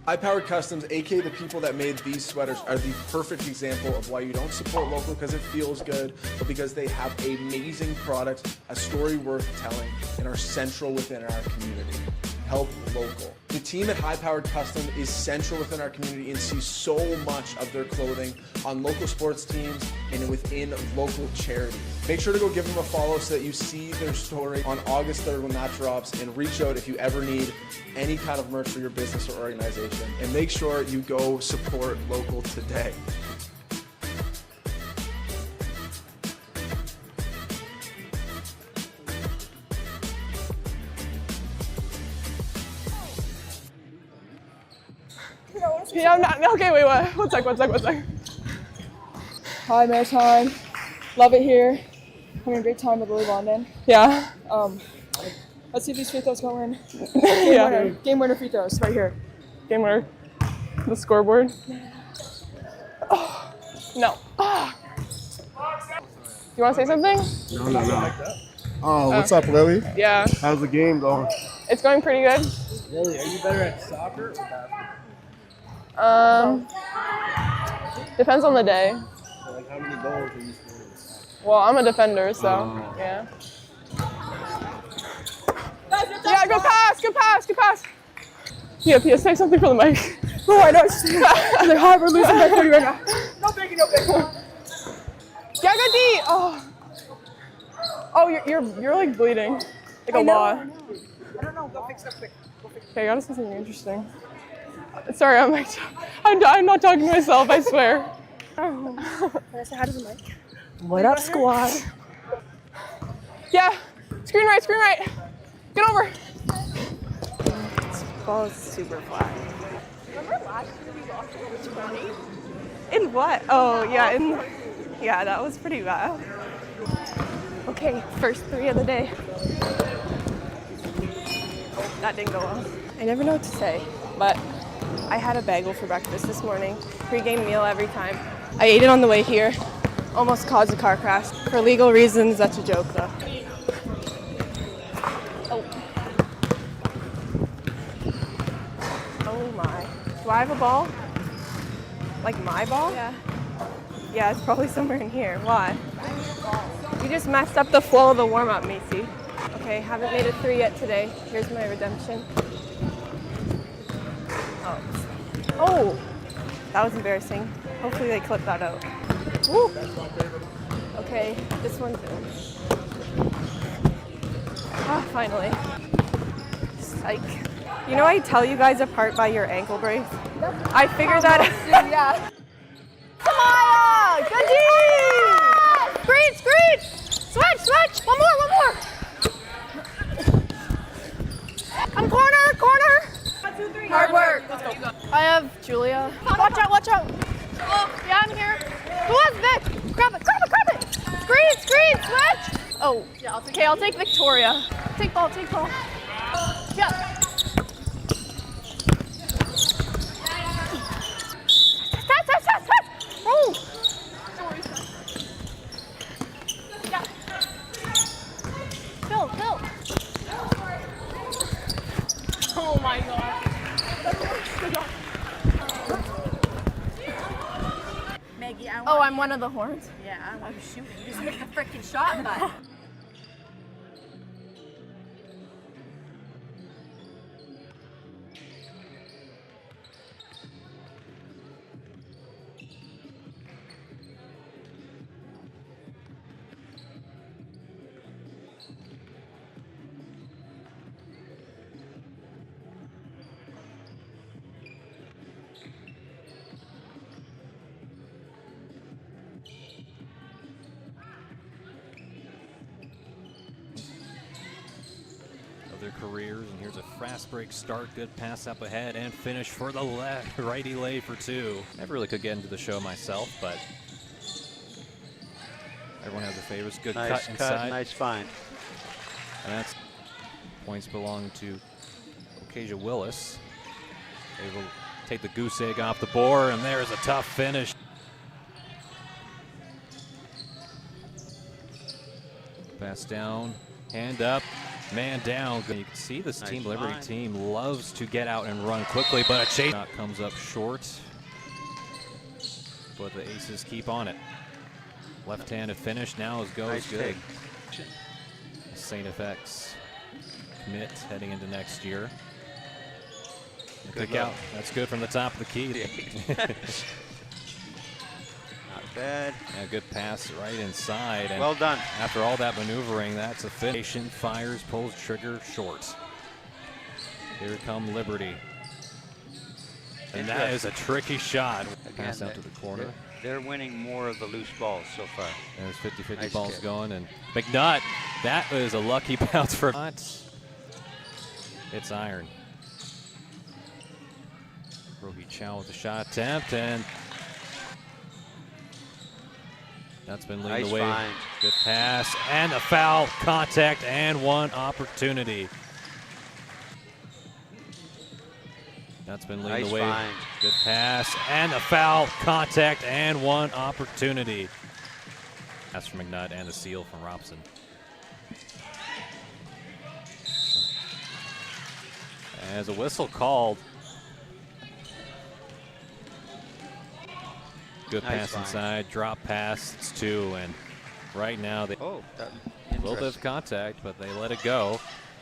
High-Powered Customs, aka the people that made these sweaters, are the perfect example of why you don't support local because it feels good, but because they have amazing products, a story worth telling, and are central within our community. Help local. The team at High-Powered Custom is central within our community and sees so much of their clothing on local sports teams and within local charities. Make sure to go give them a follow so that you see their story on August 3rd when that drops, and reach out if you ever need any kind of merch for your business or organization. And make sure you go support local today. Yeah, I'm not. Okay, wait, what? One sec. Hi, Maritime. Love it here. Having a great time with Lily London. Yeah. Let's see if these free throws go in. Yeah. Game winner free throws right here. Game winner. The scoreboard. Oh, no. You want to say something? No. Oh, what's up, Lily? Yeah. How's the game going? It's going pretty good. Lily, are you better at soccer or basketball? Depends on the day. So, like, how many goals are you scoring? Well, I'm a defender, so yeah. Yeah, good pass. Yeah, say something for the mic. Oh, I know. They're hard. We're losing by 30 right now. No big. Yeah, good D. Oh, you're like bleeding, like a lot. I don't know. Go fix that quick. Okay, I gotta say something interesting. Sorry, I'm not talking to myself, I swear. Can I say hi to the mic? What up, squad? Yeah, screen right. Get over. This ball is super flat. Remember last year we lost to 20? In what? Oh, yeah, yeah, that was pretty bad. Okay, first three of the day. Oh, that didn't go well. I never know what to say, but I had a bagel for breakfast this morning. Pre-game meal every time. I ate it on the way here. Almost caused a car crash. For legal reasons, that's a joke though. Oh my. Do I have a ball? Like my ball? Yeah. Yeah, it's probably somewhere in here. Why? You just messed up the flow of the warm-up, Macy. Okay, haven't made a three yet today. Here's my redemption. Oh, that was embarrassing. Hopefully they clip that out. Woo. Okay, this one's in. Ah, finally. Psych. You know I tell you guys apart by your ankle brace? I figured that out. Yeah. Samaya! Good D! Screen! Switch! One more! Come corner! Hard work. Let's go. I have Julia. Watch out. Oh, yeah, I'm here. Who has Vic? Grab it. Screen, switch. Oh, yeah, I'll take Victoria. Take ball. Yeah. Touch. Oh. Yeah. Phil. Oh my God. Maggie, I'm one of the horns. Yeah, I was shooting. You just hit the freaking shot button. Their careers, and here's a fast break start, good pass up ahead, and finish for the righty lay for two. Never really could get into the show myself, but everyone has their favorites. Good cut inside. Nice find. And that's points belong to Okasia Willis. They will take the goose egg off the board, and there's a tough finish. Pass down, hand up, Man down. You can see this Team Liberty team loves to get out and run quickly, but a chase shot comes up short. But the Aces keep on it. Left-handed finish now is goes good. St. FX commit heading into next year. Kick out. That's good from the top of the key. Not bad. A good pass right inside. And well done. After all that maneuvering, that's a finish. Fires, pulls trigger, short. Here come Liberty. And that is a tricky shot. Again, Pass out to the corner. They're winning more of the loose balls so far. There's 50-50 Nice balls kick. going. And McNutt, that is a lucky bounce for it's iron. Rohi Chow with the shot attempt, and that's been leading Nice the way. find. Good pass, and a foul, contact, and one opportunity. That's been leading Nice the way. find. Good pass, and a foul, contact, and one opportunity. That's from McNutt and the seal from Robson. As a whistle called. Good Nice pass find. inside, drop pass, it's two, and right now they Oh, that, a little bit of contact, but they let it go.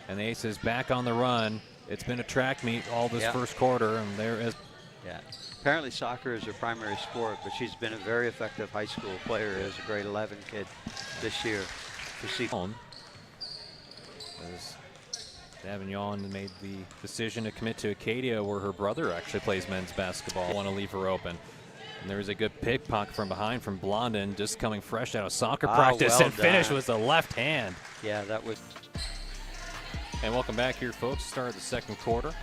And the Aces back on the run. It's been a track meet all this first quarter, and there is. Yeah. Apparently soccer is her primary sport, but she's been a very effective high school player as a grade 11 kid this year. As Davignon made the decision to commit to Acadia, where her brother actually plays men's basketball. Want to leave her open. And there was a good pickpocket from behind from Blondin, just coming fresh out of soccer practice, well and finish done. with the left hand. Yeah, that would. And welcome back here, folks. Start of the second quarter.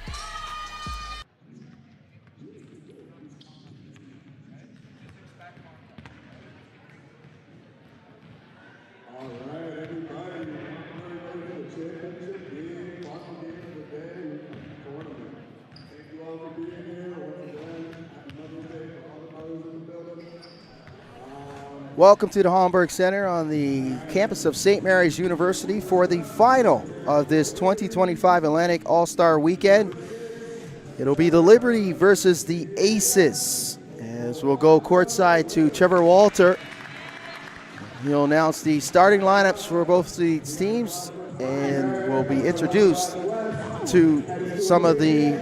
Welcome to the Holmberg Center on the campus of St. Mary's University for the final of this 2025 Atlantic All-Star Weekend. It'll be the Liberty versus the Aces, as we'll go courtside to Trevor Walter. He'll announce the starting lineups for both these teams and will be introduced to some of the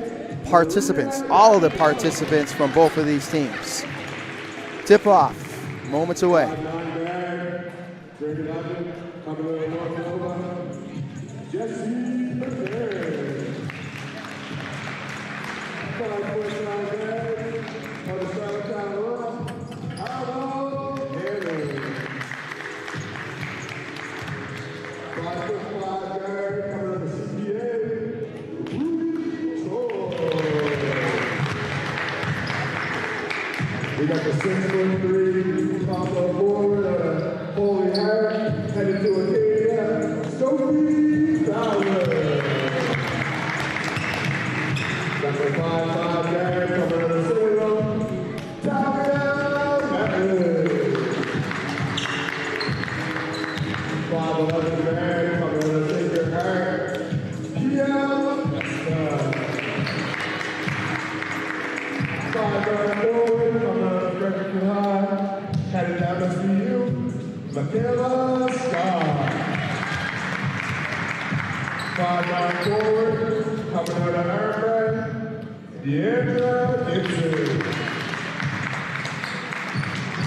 participants, all of the participants from both of these teams. Tip-off. Moments away. We got the 6'3" Papa Florida, Holy Heart, headed to Acadia, Sophie Fowler. Got the 5'5" guard coming to the Salem, Talia Maverick. 5'11" guard coming to the Sacred Heart, Kia Vesta. 5'9" forward coming headed down to SMU, Michaela Scott. 5'9" forward, coming out of Ironman, Deandra Gibson.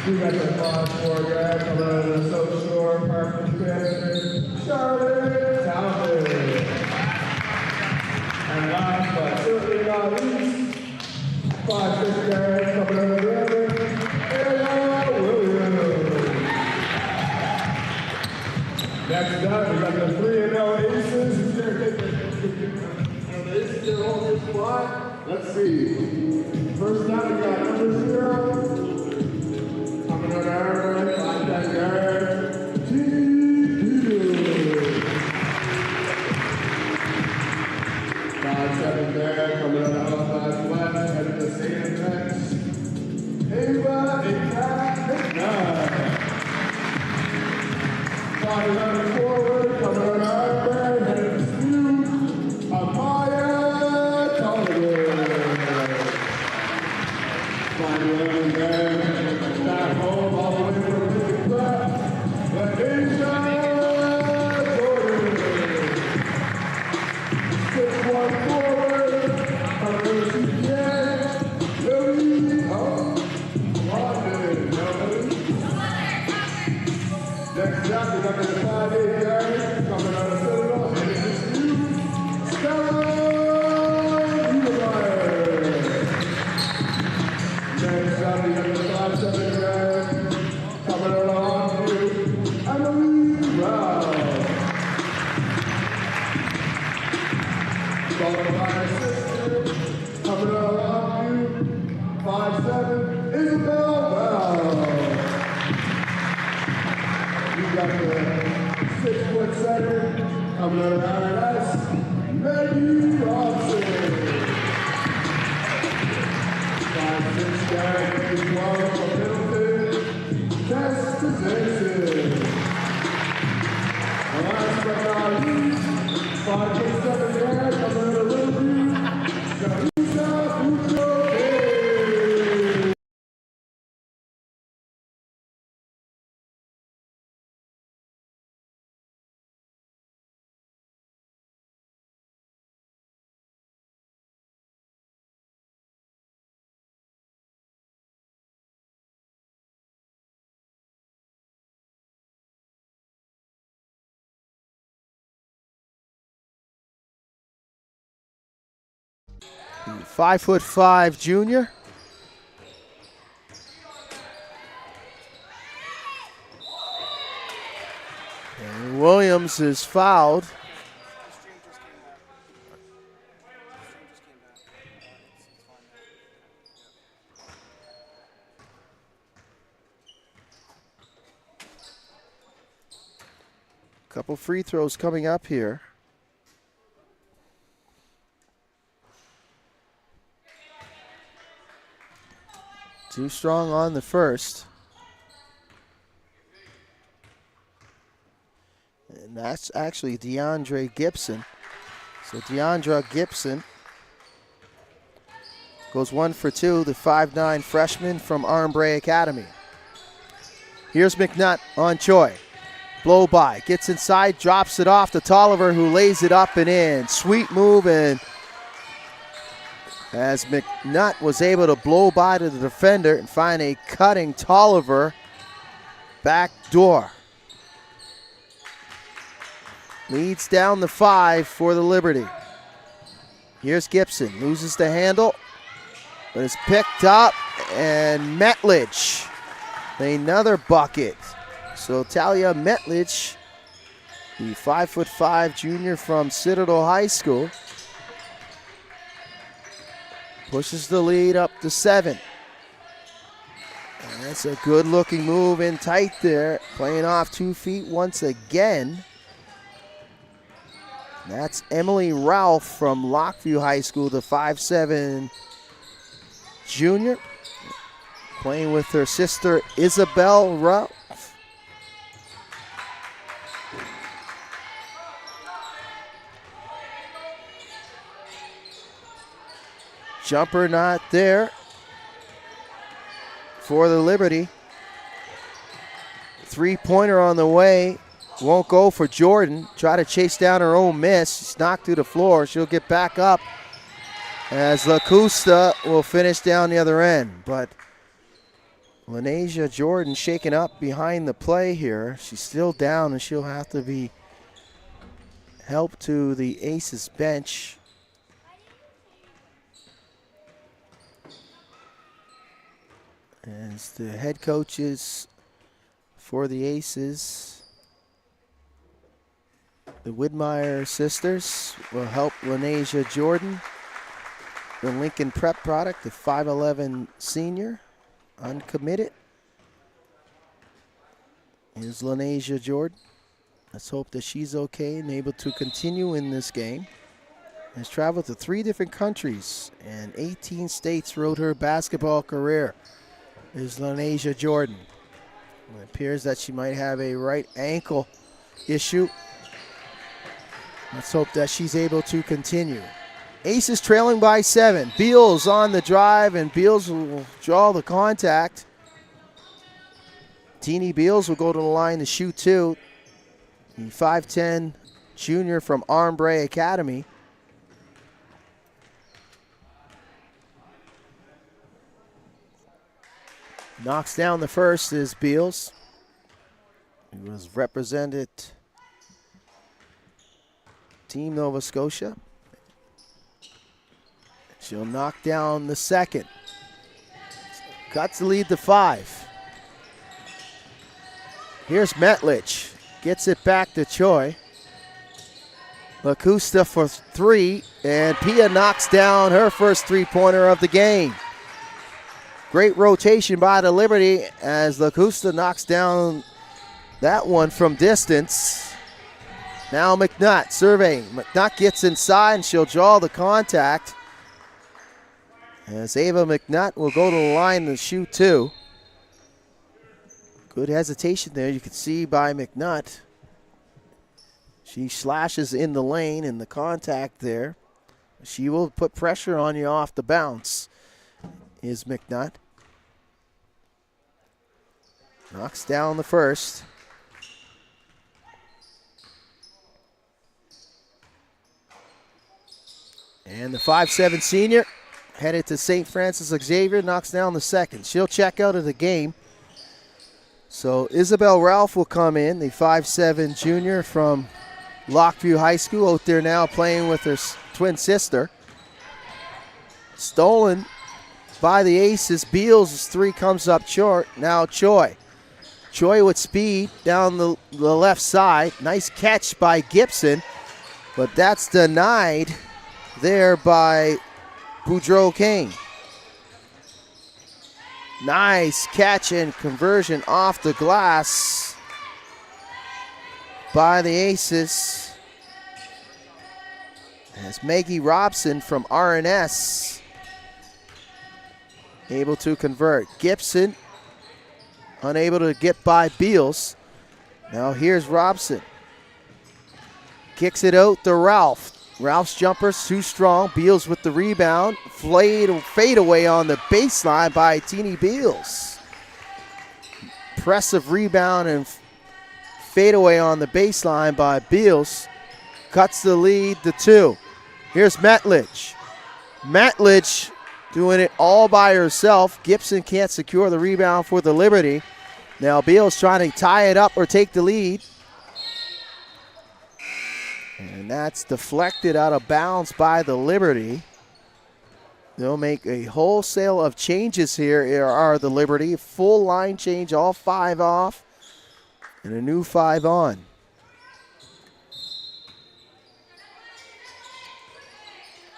We got the 5'4" guy coming out of the South Shore, Parkland Transit, Charlotte Townsend. And last but certainly not least, 5'6" guy coming out of Brandon, next up, we got the 3-0 Aces. The Aces are holding this spot. Let's see. First up, we got number 0. Coming on our right, 5'10" guard, T. Peters. 5'7" guard, coming on the outside west, headed to St. Mary's. Ava McNutt. 5'11" forward, coming on our right, headed to sister. Coming out off you, 5'7", Isabel Bell. You got the 6'7", coming out of Paradise, Maggie Robson. 5'6", Garrett, 12 from Middleton, Tess Kazanshin. And last but not least, 5'7", Garrett, coming out of Littleton, Teresa Bucco. The 5'5" junior. And Williams is fouled. Couple free throws coming up here. Too strong on the first. And that's actually DeAndre Gibson. So DeAndre Gibson goes 1 for 2, the 5'9" freshman from Armbray Academy. Here's McNutt on Choi. Blow by, gets inside, drops it off to Tolliver, who lays it up and in. Sweet move, and as McNutt was able to blow by to the defender and find a cutting Tolliver back door. Leads down the 5 for the Liberty. Here's Gibson, loses the handle, but it's picked up, and Metlich, another bucket. So Talia Metlich, the 5'5" junior from Citadel High School, pushes the lead up to 7. And that's a good looking move in tight there. Playing off 2 feet once again. That's Emily Ralph from Lockview High School, the 5'7" junior. Playing with her sister Isabel Ralph. Jumper not there for the Liberty. 3-pointer on the way. Won't go for Jordan. Try to chase down her own miss. She's knocked to the floor. She'll get back up as LaCusta will finish down the other end. But Lanasia Jordan shaken up behind the play here. She's still down, and she'll have to be helped to the Aces bench. As the head coaches for the Aces, the Widmeyer sisters, will help Lanasia Jordan. The Lincoln Prep product, the 5'11" senior, uncommitted, is Lanasia Jordan. Let's hope that she's okay and able to continue in this game. Has traveled to 3 different countries and 18 states throughout her basketball career. Is Lanasia Jordan. It appears that she might have a right ankle issue. Let's hope that she's able to continue. Aces trailing by 7. Beals on the drive, and Beals will draw the contact. Teeny Beals will go to the line to shoot 2. The 5'10" junior from Armbray Academy. Knocks down the first is Beals. He was represented Team Nova Scotia. She'll knock down the second. Cuts the lead to 5. Here's Metlich. Gets it back to Choi. LaCusta for 3. And Pia knocks down her first three-pointer of the game. Great rotation by the Liberty as Lacusta knocks down that one from distance. Now McNutt surveying. McNutt gets inside and she'll draw the contact. As Ava McNutt will go to the line to shoot two. Good hesitation there, you can see by McNutt. She slashes in the lane and the contact there. She will put pressure on you off the bounce, is McNutt. Knocks down the first. And the 5'7" senior headed to St. Francis Xavier, knocks down the second. She'll check out of the game. So Isabel Ralph will come in, the 5'7" junior from Lockview High School, out there now playing with her twin sister. Stolen by the Aces. Beals' three comes up short. Now Choi. Choi with speed down the left side. Nice catch by Gibson, but that's denied there by Boudreaux Kane. Nice catch and conversion off the glass by the Aces. As Maggie Robson from RNS able to convert. Gibson unable to get by Beals. Now here's Robson. Kicks it out to Ralph. Ralph's jumper's too strong. Beals with the rebound. Fade away on the baseline by Teeny Beals. Impressive rebound and fade away on the baseline by Beals. Cuts the lead to two. Here's Metledge. Metledge doing it all by herself. Gibson can't secure the rebound for the Liberty. Now Beals trying to tie it up or take the lead. And that's deflected out of bounds by the Liberty. They'll make a wholesale of changes here are the Liberty. Full line change, all five off, and a new five on.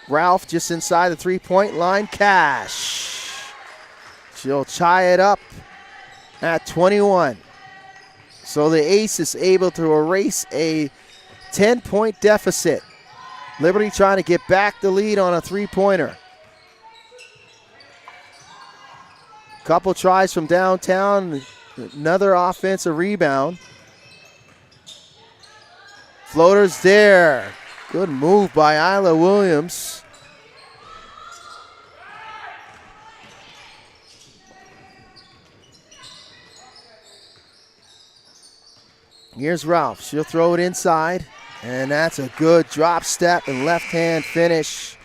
Ralph just inside the three-point line. Cash. She'll tie it up at 21. So the Aces able to erase a 10-point deficit. Liberty trying to get back the lead on a three-pointer. Couple tries from downtown. Another offensive rebound. Floaters there. Good move by Isla Williams. Here's Ralph. She'll throw it inside. And that's a good drop step and left-hand finish.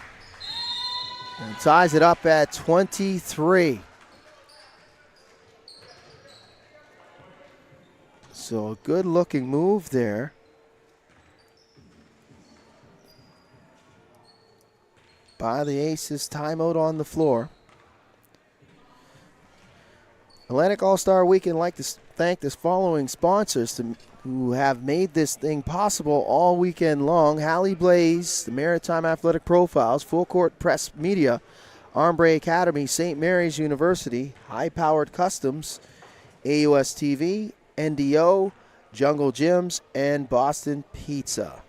And ties it up at 23. So a good-looking move there. By the Aces, timeout on the floor. Atlantic All-Star Weekend like to thank the following sponsors who have made this thing possible all weekend long. Hallie Blaze, the Maritime Athletic Profiles, Full Court Press Media, Armbre Academy, St. Mary's University, High Powered Customs, AUS TV, NDO, Jungle Gyms, and Boston Pizza.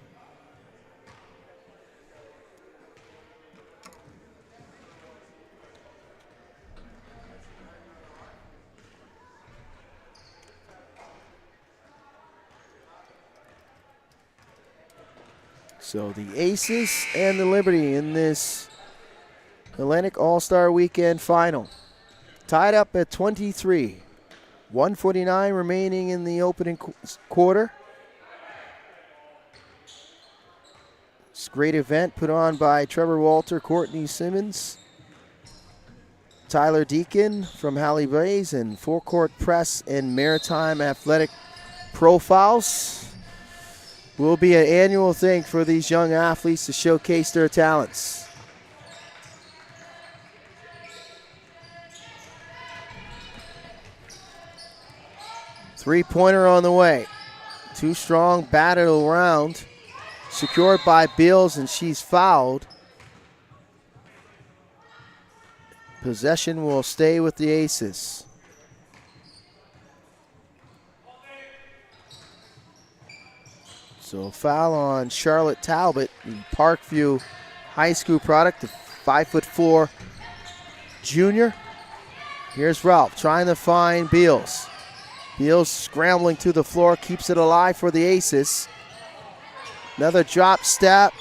So the Aces and the Liberty in this Atlantic All-Star Weekend final. Tied up at 23. 1:49 remaining in the opening quarter. It's a great event put on by Trevor Walter, Courtney Simmons, Tyler Deacon from Hallie Blaze, and Full Court Press and Maritime Athletic Profiles. Will be an annual thing for these young athletes to showcase their talents. Three-pointer on the way. Too strong, batted around. Secured by Beals, and she's fouled. Possession will stay with the Aces. So foul on Charlotte Talbot, the Parkview High School product, the 5'4" junior. Here's Ralph trying to find Beals. Beals scrambling to the floor, keeps it alive for the Aces. Another drop step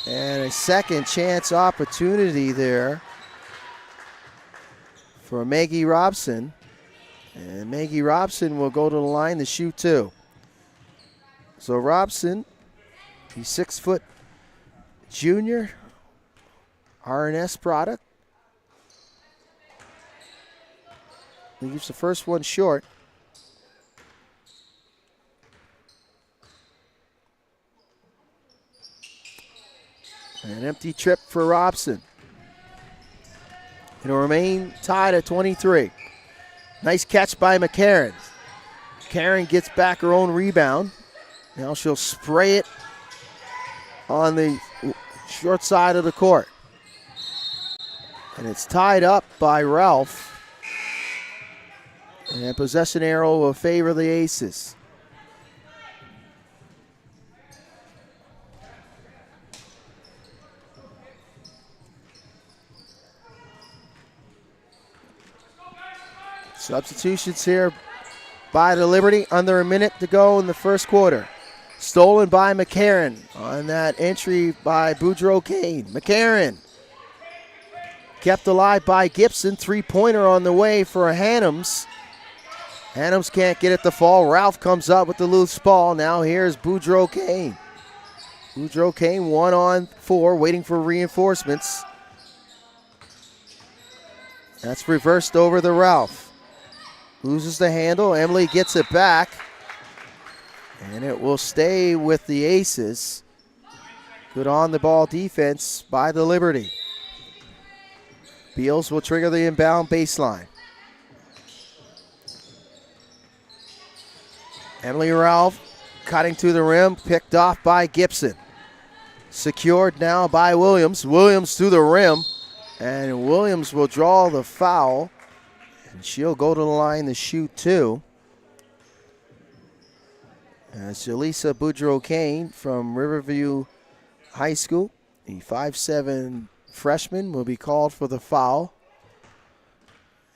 and a second chance opportunity there for Maggie Robson. And Maggie Robson will go to the line to shoot 2. So Robson, the 6' junior, RNS product. Leaves the first one short. An empty trip for Robson. It'll remain tied at 23. Nice catch by McCarran. McCarran gets back her own rebound. Now she'll spray it on the short side of the court. And it's tied up by Ralph. And possession arrow will favor the Aces. Substitutions here by the Liberty. Under a minute to go in the first quarter. Stolen by McCarran on that entry by Boudreaux Kane. McCarran kept alive by Gibson. Three-pointer on the way for Hannums. Hannums can't get it to fall. Ralph comes up with the loose ball. Now here's Boudreaux Kane. Boudreaux Kane 1-on-4, waiting for reinforcements. That's reversed over to Ralph. Loses the handle. Emily gets it back. And it will stay with the Aces. Good on-the-ball defense by the Liberty. Beals will trigger the inbound baseline. Emily Ralph cutting to the rim, picked off by Gibson. Secured now by Williams. Williams to the rim, and Williams will draw the foul, and she'll go to the line to shoot 2. It's Elisa Boudreaux Kane from Riverview High School. The 5'7" freshman will be called for the foul.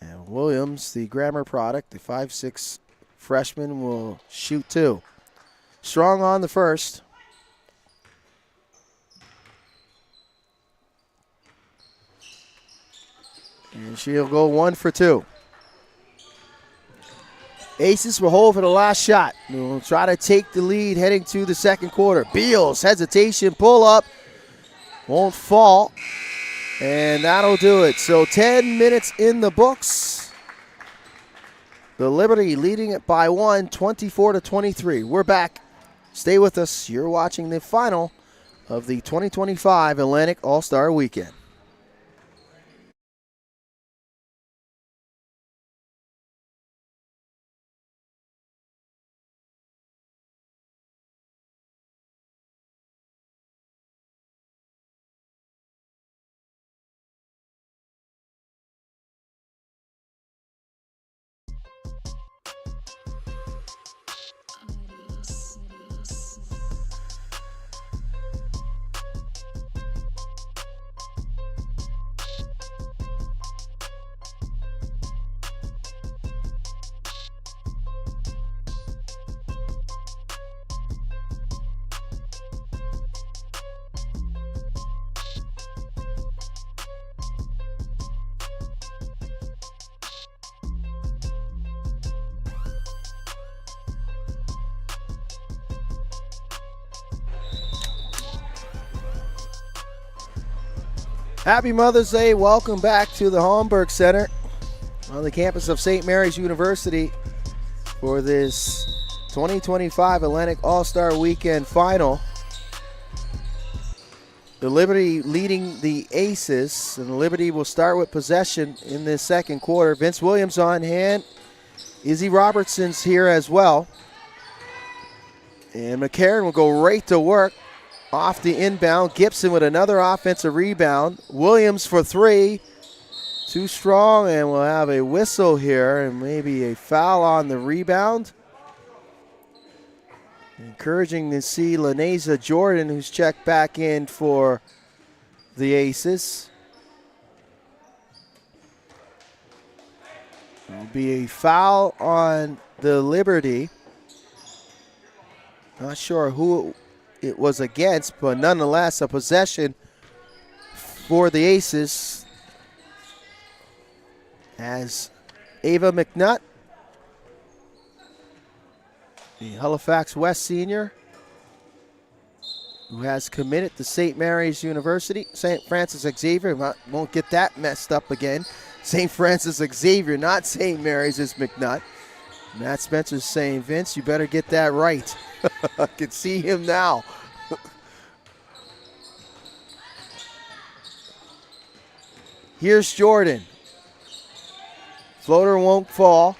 And Williams, the Grammar product, the 5'6" freshman, will shoot 2. Strong on the first. And she'll go 1 for 2. Aces will hold for the last shot. We'll try to take the lead heading to the second quarter. Beals, hesitation, pull up. Won't fall. And that'll do it. So 10 minutes in the books. The Liberty leading it by 1, 24-23. We're back. Stay with us. You're watching the final of the 2025 Atlantic All-Star Weekend. Happy Mother's Day. Welcome back to the Holmberg Center on the campus of St. Mary's University for this 2025 Atlantic All-Star Weekend final. The Liberty leading the Aces, and the Liberty will start with possession in this second quarter. Vince Williams on hand. Izzy Robertson's here as well. And McCarran will go right to work. Off the inbound, Gibson with another offensive rebound. Williams for 3. too strong, and we'll have a whistle here and maybe a foul on the rebound. Encouraging to see Laneza Jordan, who's checked back in for the Aces. There'll be a foul on the Liberty. Not sure who it was against, but nonetheless a possession for the Aces as Ava McNutt, the Halifax West senior, who has committed to St. Mary's University. St. Francis Xavier, won't get that messed up again. St. Francis Xavier, not St. Mary's, is McNutt. Matt Spencer's saying, Vince, you better get that right. I can see him now. Here's Jordan. Floater won't fall.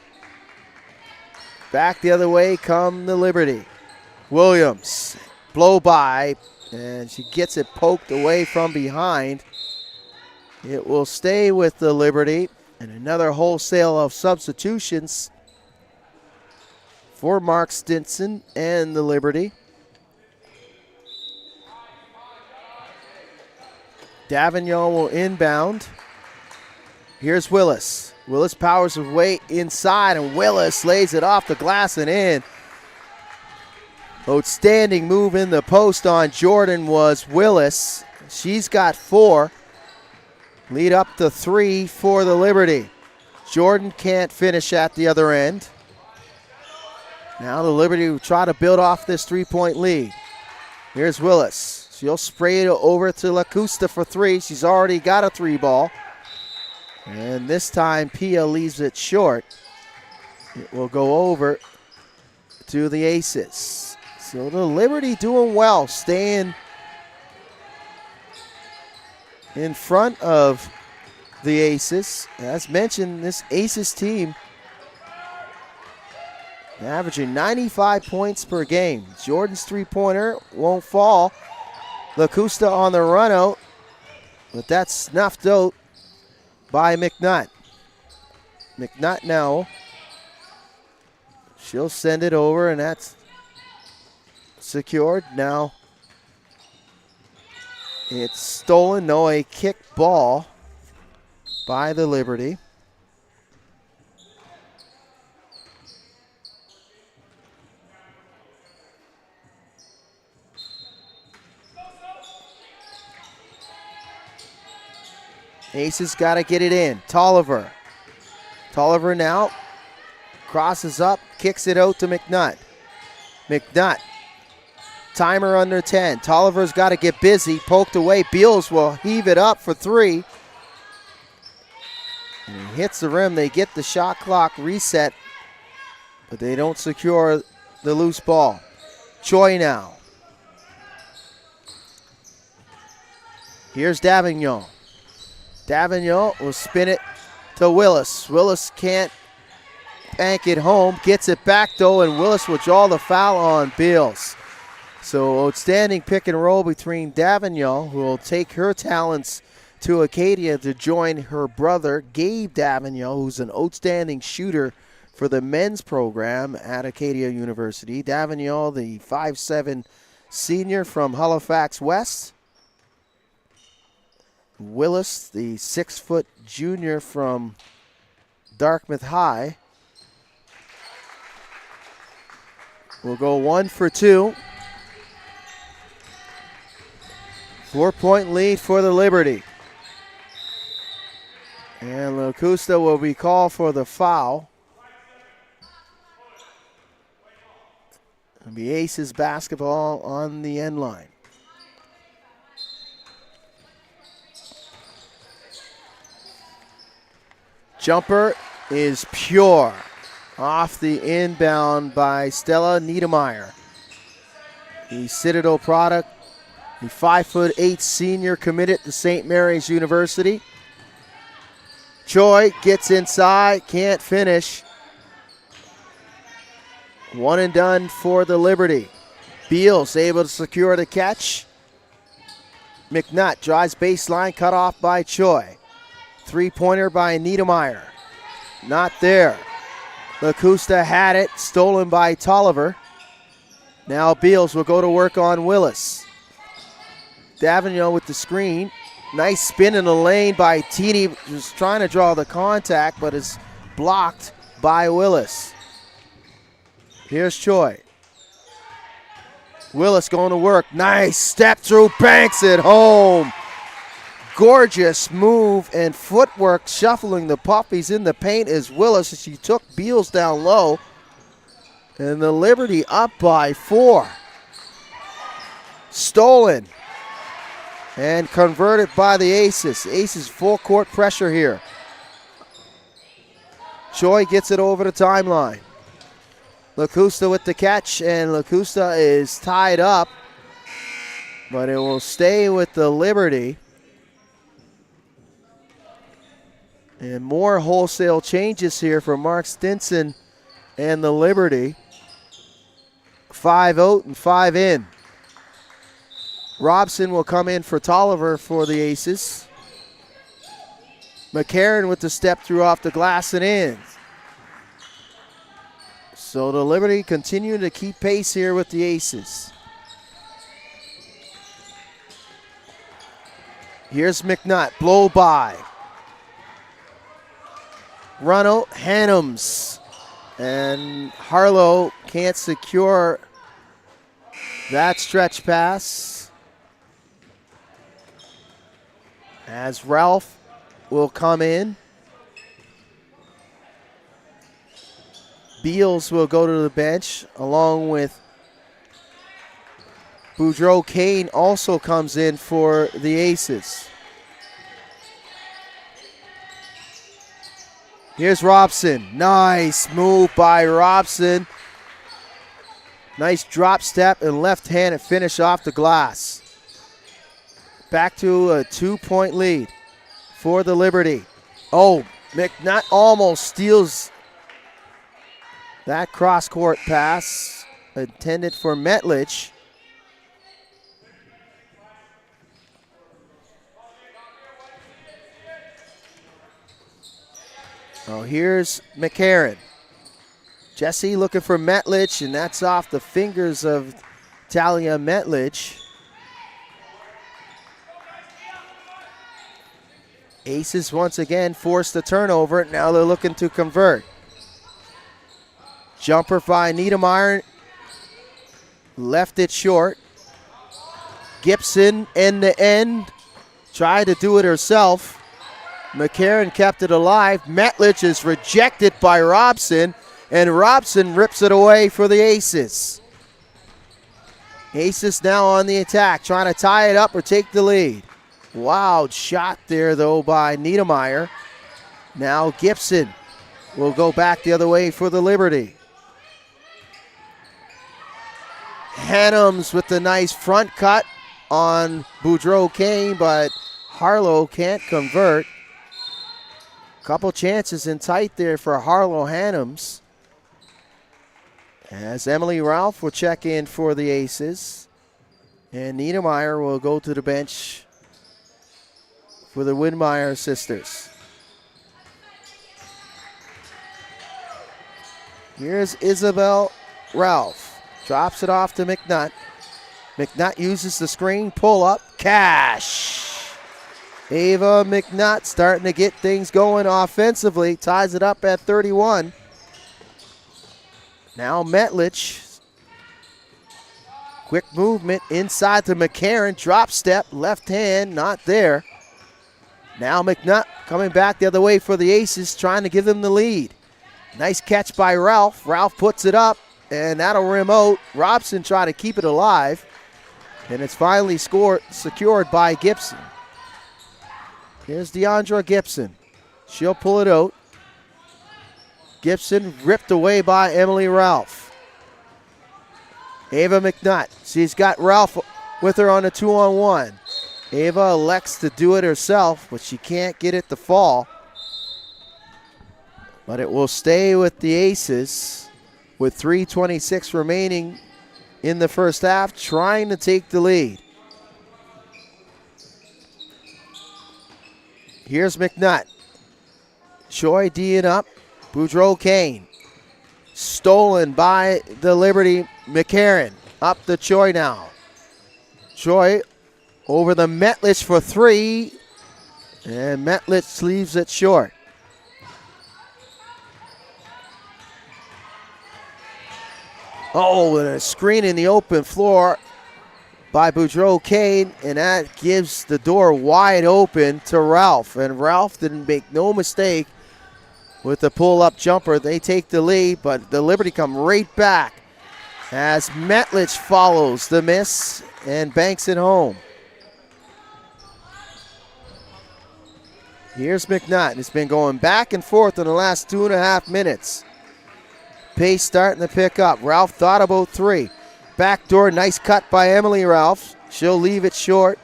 Back the other way come the Liberty. Williams, blow by, and she gets it poked away from behind. It will stay with the Liberty, and another wholesale of substitutions for Mark Stinson and the Liberty. Davignon will inbound. Here's Willis. Willis powers his way inside, and Willis lays it off the glass and in. Outstanding move in the post on Jordan was Willis. She's got 4. Lead up to 3 for the Liberty. Jordan can't finish at the other end. Now the Liberty will try to build off this 3-point lead. Here's Willis. She'll spray it over to LaCusta for 3. She's already got a 3 ball. And this time Pia leaves it short. It will go over to the Aces. So the Liberty doing well, staying in front of the Aces. As mentioned, this Aces team averaging 95 points per game. Jordan's 3-pointer won't fall. LaCusta on the run out, but that's snuffed out by McNutt. McNutt now, she'll send it over, and that's secured. Now it's stolen, no, a kick ball by the Liberty. Aces got to get it in. Tolliver. Tolliver now crosses up, kicks it out to McNutt. McNutt. Timer under 10. Tolliver's got to get busy. Poked away. Beals will heave it up for 3. And he hits the rim. They get the shot clock reset, but they don't secure the loose ball. Choi now. Here's Davignon. Davignon will spin it to Willis. Willis can't bank it home. Gets it back though, and Willis will draw the foul on Beals. So outstanding pick and roll between Davignon, who will take her talents to Acadia to join her brother, Gabe Davignon, who's an outstanding shooter for the men's program at Acadia University. Davignon, the 5'7" senior from Halifax West. Willis, the 6-foot junior from Dartmouth High, will go 1 for 2. 4-point lead for the Liberty. And LaCusta will be called for the foul. It'll be Aces basketball on the end line. Jumper is pure. Off the inbound by Stella Niedermeyer. The Citadel product, the 5'8" senior committed to St. Mary's University. Choi gets inside, can't finish. 1 and done for the Liberty. Beals able to secure the catch. McNutt drives baseline, cut off by Choi. Three-pointer by Niedermeyer. Not there. Lacusta had it, stolen by Tolliver. Now Beals will go to work on Willis. Davignon with the screen. Nice spin in the lane by Teeny, who's trying to draw the contact, but is blocked by Willis. Here's Choi. Willis going to work. Nice step through, banks it home. Gorgeous move and footwork, shuffling the puppies in the paint as Willis. She took Beals down low. And the Liberty up by 4. Stolen. And converted by the Aces. Aces full court pressure here. Choi gets it over the timeline. Lacusta with the catch, and Lacusta is tied up. But it will stay with the Liberty. And more wholesale changes here for Mark Stinson and the Liberty. 5 out and 5 in. Robson will come in for Tolliver for the Aces. McCarron with the step through off the glass and in. So the Liberty continue to keep pace here with the Aces. Here's McNutt, blow by. Run out, Hannums. And Harlow can't secure that stretch pass. As Ralph will come in. Beals will go to the bench along with Boudreaux. Kane also comes in for the Aces. Here's Robson. Nice move by Robson. Nice drop step and left-handed finish off the glass. Back to a 2-point lead for the Liberty. Oh, McNutt almost steals that cross-court pass intended for Metlich. Oh, here's McCarron. Jesse looking for Metlich, and that's off the fingers of Talia Metlich. Aces once again forced the turnover. Now they're looking to convert. Jumper by Niedermeyer. Left it short. Gibson end to end. Tried to do it herself. McCarron kept it alive. Metlich is rejected by Robson, and Robson rips it away for the Aces. Aces now on the attack, trying to tie it up or take the lead. Wild shot there, though, by Niedermeyer. Now Gibson will go back the other way for the Liberty. Hannums with the nice front cut on Boudreaux Kane, but Harlow can't convert. Couple chances in tight there for Harlow Hannums. As Emily Ralph will check in for the Aces. And Niedermeyer will go to the bench for the Widmeyer sisters. Here's Isabel Ralph. Drops it off to McNutt. McNutt uses the screen, pull up, cash. Ava McNutt starting to get things going offensively. Ties it up at 31. Now Metlich. Quick movement inside to McCarron. Drop step, left hand, not there. Now McNutt coming back the other way for the Aces, trying to give them the lead. Nice catch by Ralph. Ralph puts it up, and that'll rim out. Robson trying to keep it alive. And it's finally secured by Gibson. Here's Deandra Gibson. She'll pull it out. Gibson ripped away by Emily Ralph. Ava McNutt. She's got Ralph with her on a 2-on-1. Ava elects to do it herself, but she can't get it to fall. But it will stay with the Aces with 3:26 remaining in the first half, trying to take the lead. Here's McNutt. Choi D'ing up. Boudreaux Kane. Stolen by the Liberty. McCarron up to Choi now. Choi over the Metlich for three. And Metlich leaves it short. Oh, and a screen in the open floor by Boudreaux Kane, and that gives the door wide open to Ralph. And Ralph didn't make no mistake with the pull-up jumper. They take the lead, but the Liberty come right back as Metlich follows the miss and banks it home. Here's McNutt. It's been going back and forth in the last 2.5 minutes. Pace starting to pick up. Ralph thought about three. Backdoor, nice cut by Emily Ralph. She'll leave it short.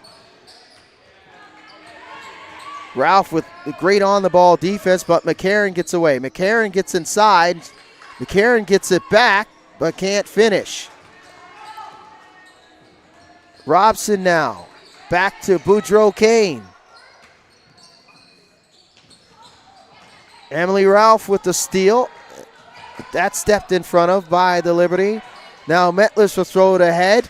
Ralph with a great on-the-ball defense, but McCarron gets away. McCarron gets inside. McCarron gets it back, but can't finish. Robson now. Back to Boudreaux Kane. Emily Ralph with the steal. That's stepped in front of by the Liberty. Now Metlis will throw it ahead.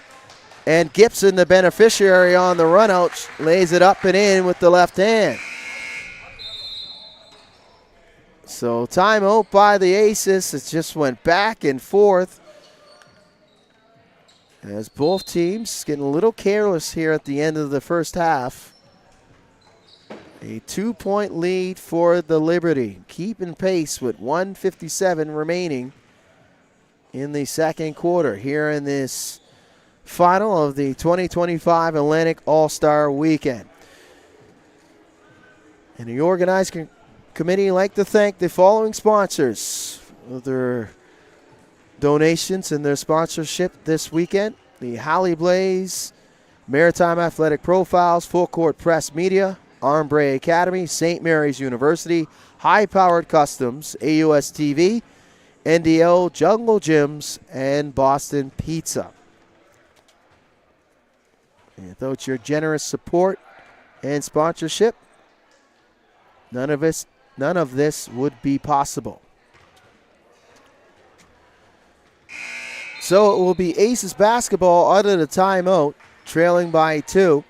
And Gibson, the beneficiary on the run out, lays it up and in with the left hand. So timeout by the Aces. It just went back and forth as both teams getting a little careless here at the end of the first half. A 2-point lead for the Liberty, keeping pace with 1:57 remaining in the second quarter here in this final of the 2025 Atlantic All-Star Weekend. And the organizing committee would like to thank the following sponsors for their donations and their sponsorship this weekend: the Holly Blaze, Maritime Athletic Profiles, Full Court Press Media, Armbre Academy, St. Mary's University, High Powered Customs, AUS TV, NDL, Jungle Gyms, and Boston Pizza. And without your generous support and sponsorship, none of this would be possible. So it will be Aces basketball out of the timeout, trailing by 2.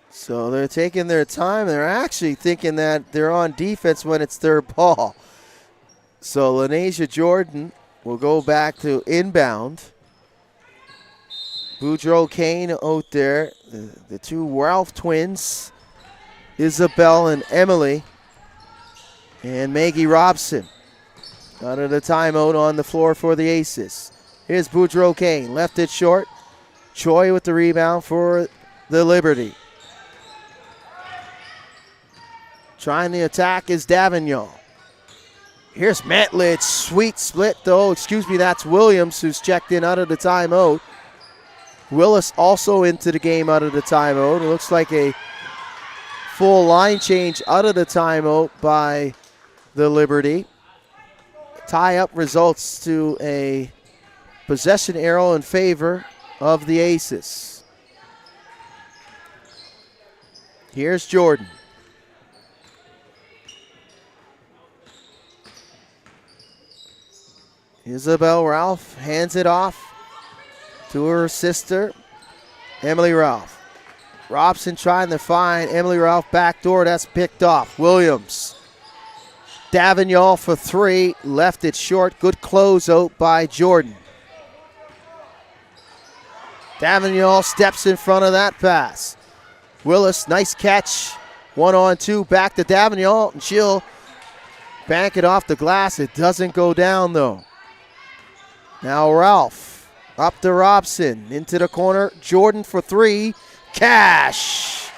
So they're taking their time. They're actually thinking that they're on defense when it's their ball. So Lanesia Jordan will go back to inbound. Boudreaux Kane out there. The two Ralph twins, Isabel and Emily. And Maggie Robson out of the timeout on the floor for the Aces. Here's Boudreaux Kane. Left it short. Choi with the rebound for the Liberty. Trying to attack is Davignon. Here's Metlich. Sweet split, though. Excuse me, that's Williams who's checked in out of the timeout. Willis also into the game out of the timeout. It looks like a full line change out of the timeout by the Liberty. Tie-up results to a possession arrow in favor of the Aces. Here's Jordan. Isabel Ralph hands it off to her sister, Emily Ralph. Robson trying to find Emily Ralph backdoor. That's picked off. Williams. Davignon for three. Left it short. Good closeout by Jordan. Davignon steps in front of that pass. Willis, nice catch. 1-on-2. Back to Davignon. And she'll bank it off the glass. It doesn't go down, though. Now Ralph up to Robson, into the corner. Jordan for three. Cash!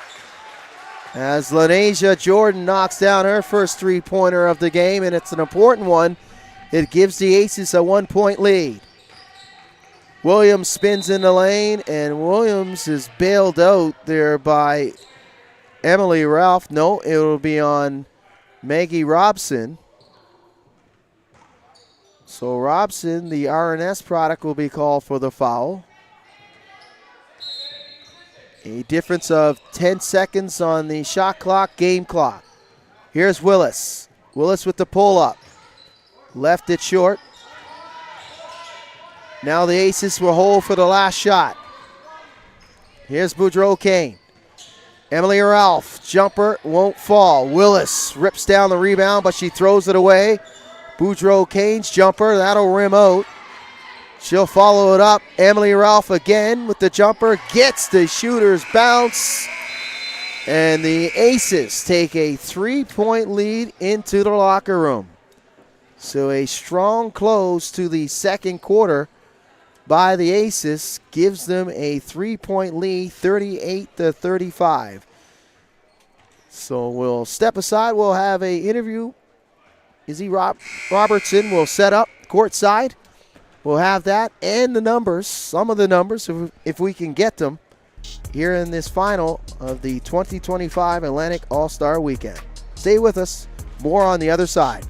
As Lanesia Jordan knocks down her first three-pointer of the game, and it's an important one. It gives the Aces a 1-point lead. Williams spins in the lane, and Williams is bailed out there by Emily Ralph. No, it will be on Maggie Robson. So Robson, the RNS product, will be called for the foul. A difference of 10 seconds on the shot clock, game clock. Here's Willis. Willis with the pull-up. Left it short. Now the Aces will hold for the last shot. Here's Boudreaux Kane. Emily Ralph, jumper, won't fall. Willis rips down the rebound, but she throws it away. Boudreaux Kane's jumper, that'll rim out. She'll follow it up. Emily Ralph again with the jumper, gets the shooter's bounce. And the Aces take a 3-point lead into the locker room. So a strong close to the second quarter by the Aces gives them a 3-point lead, 38-35. So we'll step aside. We'll have an interview. Izzy Robertson will set up courtside. We'll have that and the numbers, some of the numbers, if we can get them, here in this final of the 2025 Atlantic All-Star Weekend. Stay with us. More on the other side.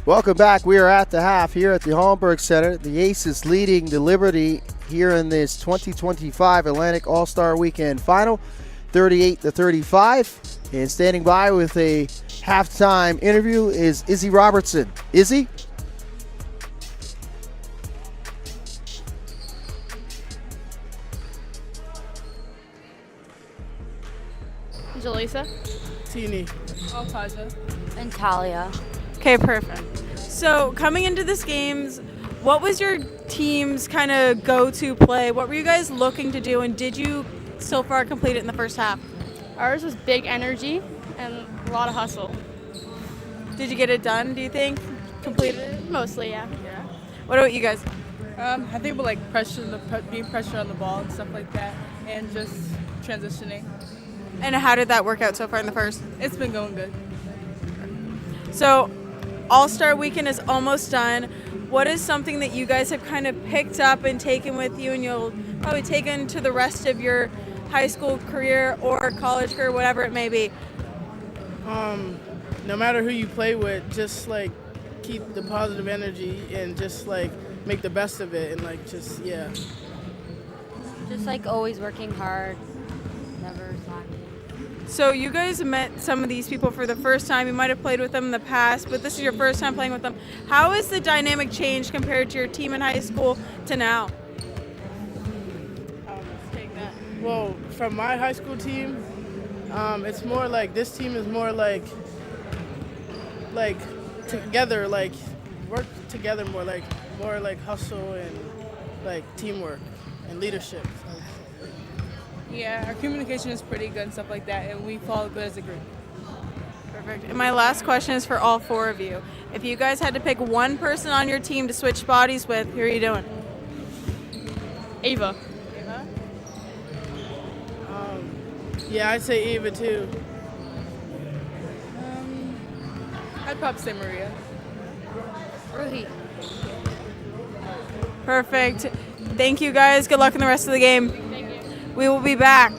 Welcome back. We are at the half here at the Holmberg Center. The Aces leading the Liberty here in this 2025 Atlantic All-Star Weekend Final, 38-35. And standing by with a halftime interview is Izzy Robertson. Izzy? Jaleesa. Teeny. Altaja. And Talia. Okay, perfect. So coming into this games, what was your team's kind of go-to play? What were you guys looking to do, and did you so far complete it in the first half? Ours was big energy and a lot of hustle. Did you get it done, do you think? Completed it? Mostly, yeah. What about you guys? I think we're like being pressure on the ball and stuff like that, and just transitioning. And how did that work out so far in the first? It's been going good. So All-Star Weekend is almost done. What is something that you guys have kind of picked up and taken with you, and you'll probably take into the rest of your high school career or college career, whatever it may be? No matter who you play with, just like keep the positive energy and just like make the best of it, and like just Just like always working hard, never slacking. So you guys met some of these people for the first time. You might have played with them in the past, but this is your first time playing with them. How has the dynamic changed compared to your team in high school to now? take that. Well, from my high school team, it's more like this team is more like together, like work together more like hustle and like teamwork and leadership. Yeah, our communication is pretty good and stuff like that, and we follow good as a group. Perfect. And my last question is for all four of you. If you guys had to pick one person on your team to switch bodies with, who are you doing? Ava. Ava? Yeah, I'd say Eva too. I'd probably say Maria. Ruhi. Perfect. Thank you guys. Good luck in the rest of the game. Thank you. We will be back.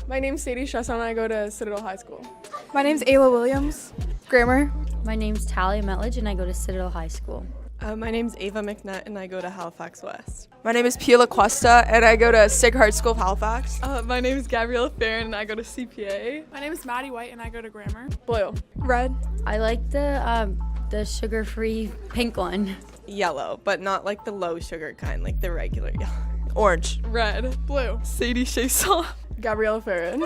My name's Sadie Shresson and I go to Citadel High School. My name's Ayla Williams, grammar. My name's Talia Metledge and I go to Citadel High School. My name's Ava McNutt and I go to Halifax West. My name is Pia Cuesta and I go to Sacred Heart School of Halifax. My name is Gabriella Farron and I go to CPA. My name is Maddie White and I go to grammar. Blue. Red. I like the sugar-free pink one. Yellow, but not like the low sugar kind, like the regular yellow. Orange. Red. Blue. Sadie Chasson. Gabriella Farron.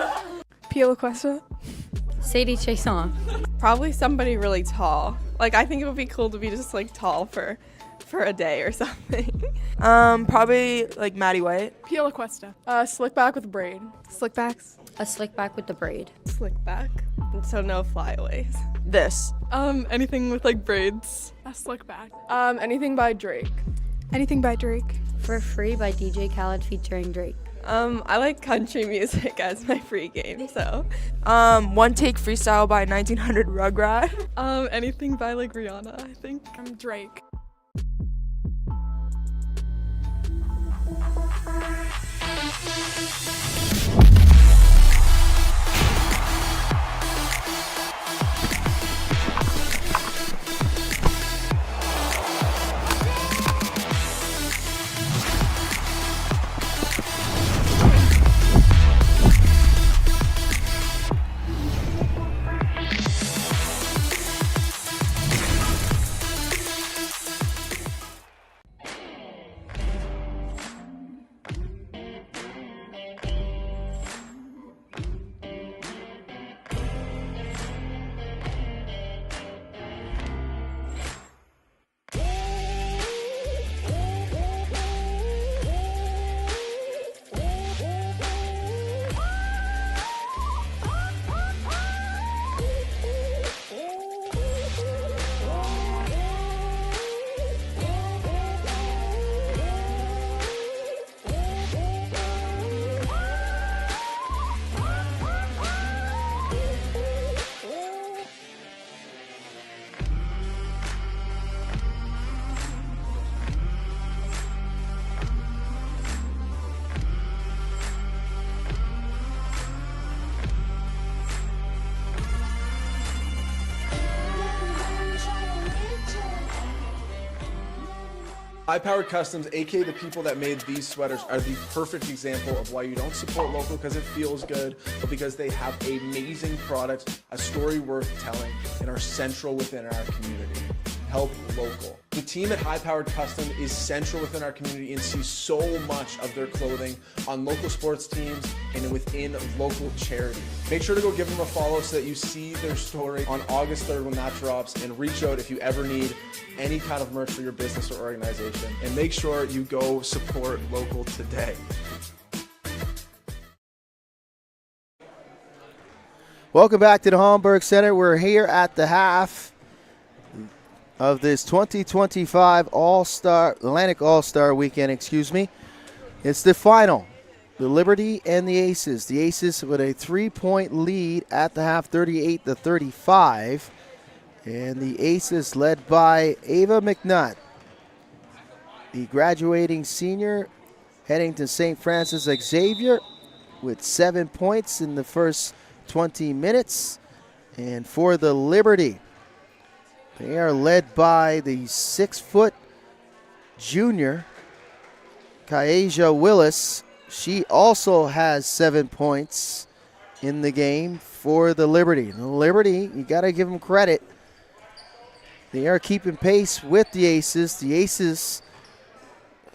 Pia Cuesta. Sadie Chasson. Probably somebody really tall. Like, I think it would be cool to be just like tall for a day or something. Probably like Maddie White. Pia Cuesta. Slick back with braid. Slick backs. A slick back with the braid. Slick back. So no flyaways. This. Anything with like braids. A slick back. Anything by Drake. Anything by Drake. For Free by DJ Khaled featuring Drake. I like country music as my free game, so. One Take Freestyle by 1900 Rugrat. Anything by like Rihanna, I think. Drake. High-powered customs, aka the people that made these sweaters, are the perfect example of why you don't support local because it feels good, but because they have amazing products, a story worth telling, and are central within our community. Help local. The team at High Powered Custom is central within our community and sees so much of their clothing on local sports teams and within local charities. Make sure to go give them a follow so that you see their story on August 3rd when that drops, and reach out if you ever need any kind of merch for your business or organization. And make sure you go support local today. Welcome back to the Holmberg Center. We're here at the half of this 2025 Atlantic All-Star Weekend, It's the final, the Liberty and the Aces. The Aces with a 3-point lead at the half, 38-35. And the Aces led by Ava McNutt, the graduating senior, heading to St. Francis Xavier with 7 points in the first 20 minutes. And for the Liberty, They are led by the 6-foot junior, Kyasia Willis. She also has 7 points in the game for the Liberty. The Liberty, you got to give them credit. They are keeping pace with the Aces. The Aces,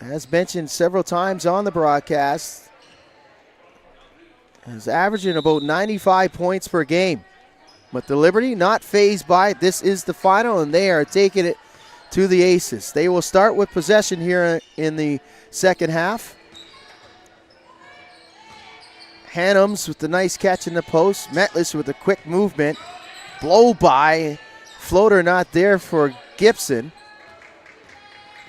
as mentioned several times on the broadcast, is averaging about 95 points per game. But the Liberty not fazed by it. This is the final, and they are taking it to the Aces. They will start with possession here in the second half. Hannums with the nice catch in the post. Metlish with a quick movement. Blow by. Floater not there for Gibson.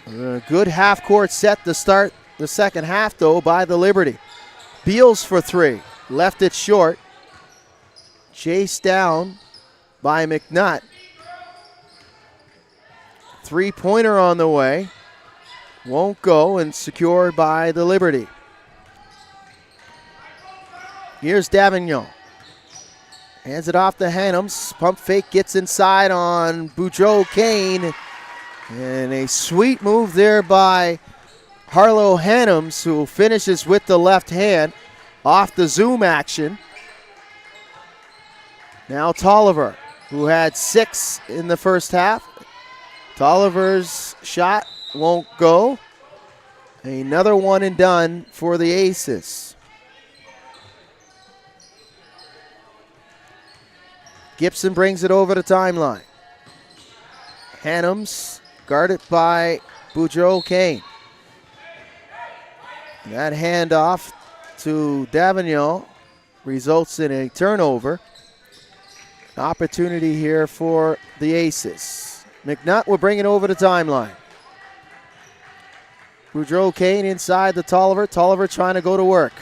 A good half-court set to start the second half, though, by the Liberty. Beals for 3. Left it short. Chased down by McNutt. Three-pointer on the way. Won't go, and secured by the Liberty. Here's Davignon. Hands it off to Hannums. Pump fake gets inside on Boudreaux Kane. And a sweet move there by Harlow Hannums, who finishes with the left hand off the zoom action. Now Tolliver, who had 6 in the first half. Tolliver's shot won't go. Another one and done for the Aces. Gibson brings it over the timeline. Hannums guarded by Boudreaux Kane. That handoff to Davignon results in a turnover. An opportunity here for the Aces. McNutt will bring it over the timeline. Boudreaux Kane inside the Tolliver. Tolliver trying to go to work.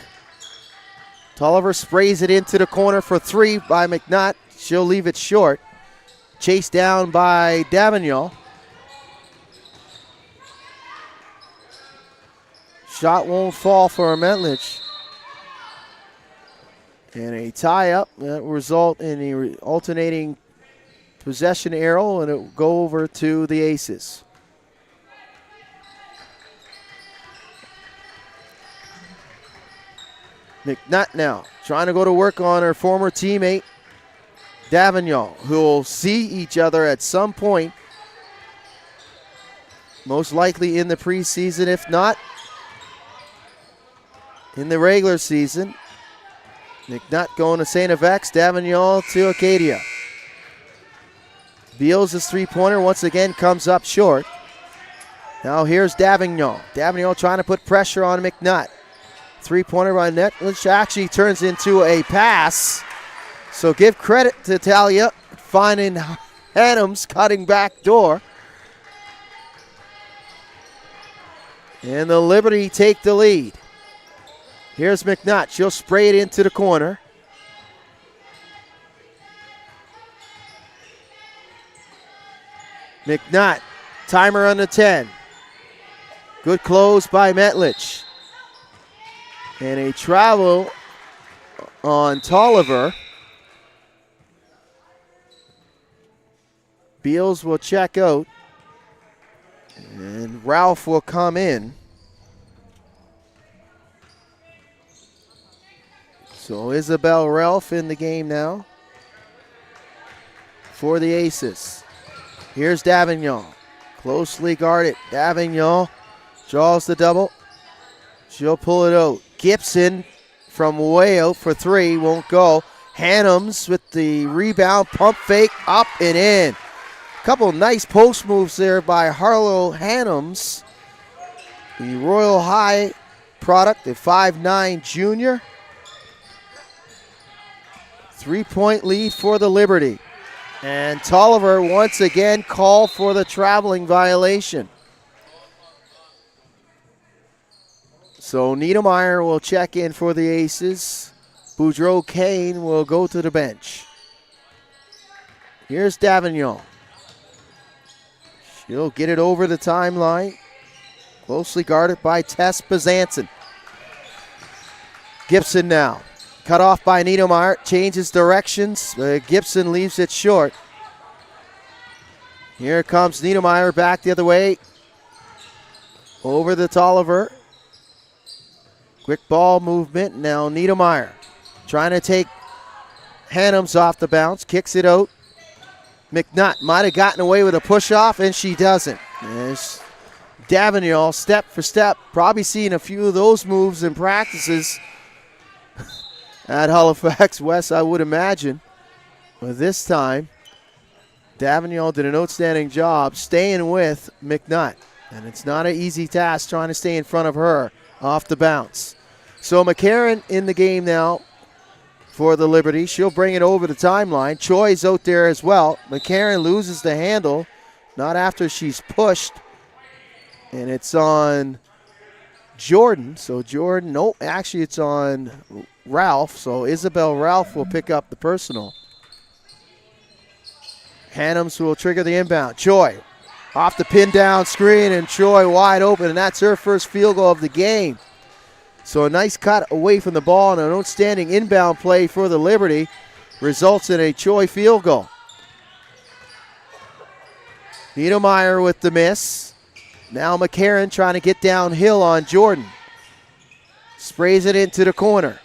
Tolliver sprays it into the corner for 3 by McNutt. She'll leave it short. Chased down by Davignon. Shot won't fall for Metlich. And a tie-up that will result in the alternating possession arrow, and it will go over to the Aces. McNutt now trying to go to work on her former teammate, Davignon, who will see each other at some point, most likely in the preseason, if not in the regular season. McNutt going to St. FX, Davignon to Acadia. Beals' three-pointer once again comes up short. Now here's Davignon. Davignon trying to put pressure on McNutt. Three-pointer by net, which actually turns into a pass. So give credit to Talia finding Adams cutting back door. And the Liberty take the lead. Here's McNutt. She'll spray it into the corner. McNutt, timer on the 10. Good close by Metlich. And a travel on Tolliver. Beals will check out. And Ralph will come in. So Isabel Ralph in the game now for the Aces. Here's Davignon. Closely guarded. Davignon draws the double. She'll pull it out. Gibson from way out for 3. Won't go. Hannums with the rebound. Pump fake up and in. Couple nice post moves there by Harlow Hannums. The Royal High product, the 5'9" junior. 3-point lead for the Liberty. And Tolliver once again called for the traveling violation. So Niedermeyer will check in for the Aces. Boudreaux Kane will go to the bench. Here's Davignon. She'll get it over the timeline. Closely guarded by Tess Bazanson. Gibson now. Cut off by Niedermeyer. Changes directions. Gibson leaves it short. Here comes Niedermeyer back the other way. Over the Tolliver. Quick ball movement. Now Niedermeyer trying to take Hannums off the bounce. Kicks it out. McNutt might have gotten away with a push-off, and she doesn't. There's Davignol, step for step. Probably seen a few of those moves in practices at Halifax West, I would imagine. But this time, Davignol did an outstanding job staying with McNutt. And it's not an easy task trying to stay in front of her off the bounce. So McCarron in the game now for the Liberty. She'll bring it over the timeline. Choi's out there as well. McCarron loses the handle, not after she's pushed. And it's on Jordan. So Jordan, no, actually it's on Ralph. So Isabel Ralph will pick up the personal. Hannums will trigger the inbound. Choi off the pin down screen, and Choi wide open, and that's her first field goal of the game. So a nice cut away from the ball and an outstanding inbound play for the Liberty results in a Choi field goal. Niedermeyer with the miss. Now McCarron trying to get downhill on Jordan. Sprays it into the corner.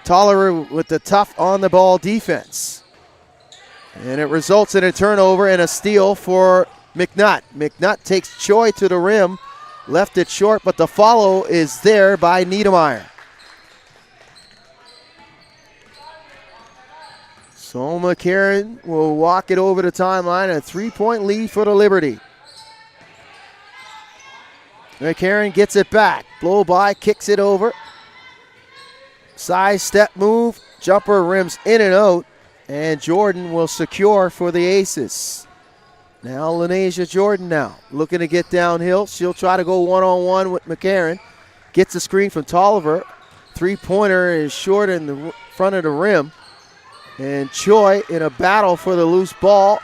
Tolliver with the tough on-the-ball defense. And it results in a turnover and a steal for McNutt. McNutt takes Choi to the rim, left it short, but the follow is there by Niedermeyer. So McCarron will walk it over the timeline, a 3-point lead for the Liberty. McCarron gets it back, blow by, kicks it over. Side step move, jumper rims in and out. And Jordan will secure for the Aces. Now Lanesia Jordan now looking to get downhill. She'll try to go one-on-one with McCarron. Gets a screen from Tolliver. Three-pointer is short in the front of the rim. And Choi in a battle for the loose ball.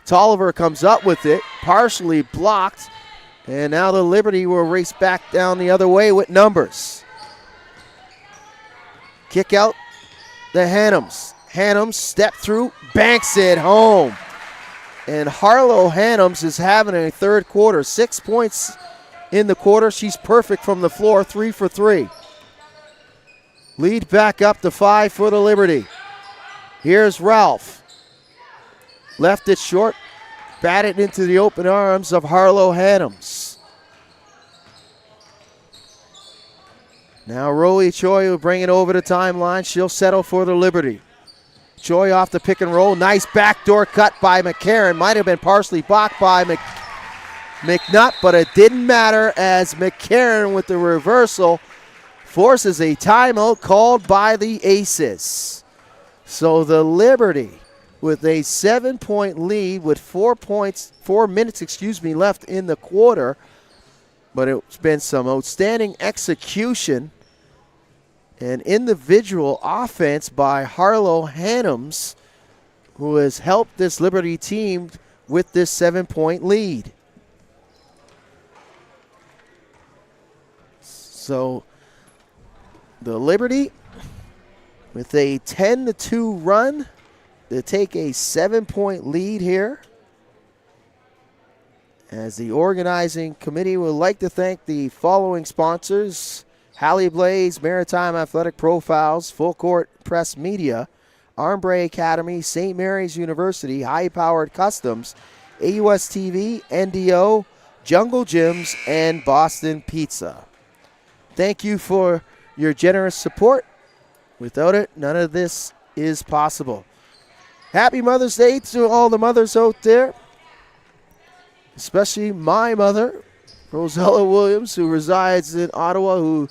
Tolliver comes up with it, partially blocked. And now the Liberty will race back down the other way with numbers. Kick out the Hannums. Hannums step through, banks it home. And Harlow Hannums is having a third quarter. 6 points in the quarter. She's perfect from the floor, 3 for 3. Lead back up to 5 for the Liberty. Here's Ralph. Left it short, batted into the open arms of Harlow Hannums. Now Roe Choi will bring it over the timeline. She'll settle for the Liberty. Choi off the pick and roll. Nice backdoor cut by McCarron. Might have been partially blocked by McNutt, but it didn't matter as McCarron with the reversal forces a timeout called by the Aces. So the Liberty with a 7-point lead with 4 minutes left in the quarter. But it's been some outstanding execution and individual offense by Harlow Hannums, who has helped this Liberty team with this 7-point lead. So the Liberty with a 10-2 run to take a 7-point lead here. As the organizing committee would like to thank the following sponsors: Halle Blaze, Maritime Athletic Profiles, Full Court Press Media, Armbre Academy, St. Mary's University, High Powered Customs, AUS TV, NDO, Jungle Gyms, and Boston Pizza. Thank you for your generous support. Without it, none of this is possible. Happy Mother's Day to all the mothers out there, especially my mother, Rosella Williams, who resides in Ottawa, who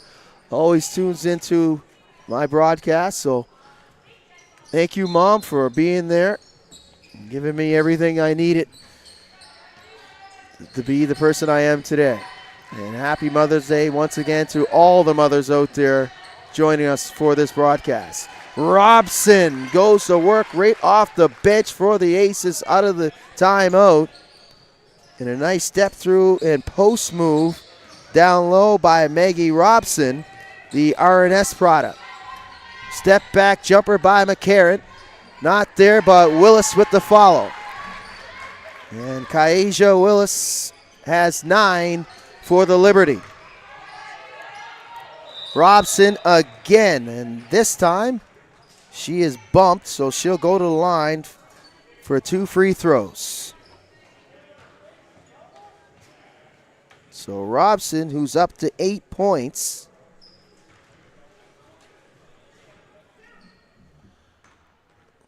always tunes into my broadcast. So thank you, Mom, for being there, giving me everything I needed to be the person I am today. And happy Mother's Day once again to all the mothers out there joining us for this broadcast. Robson goes to work right off the bench for the Aces out of the timeout. And a nice step through and post move down low by Maggie Robson, the RNS product. Step back jumper by McCarron. Not there, but Willis with the follow. And Kaija Willis has 9 for the Liberty. Robson again, and this time she is bumped, so she'll go to the line for 2 free throws. So Robson, who's up to 8 points,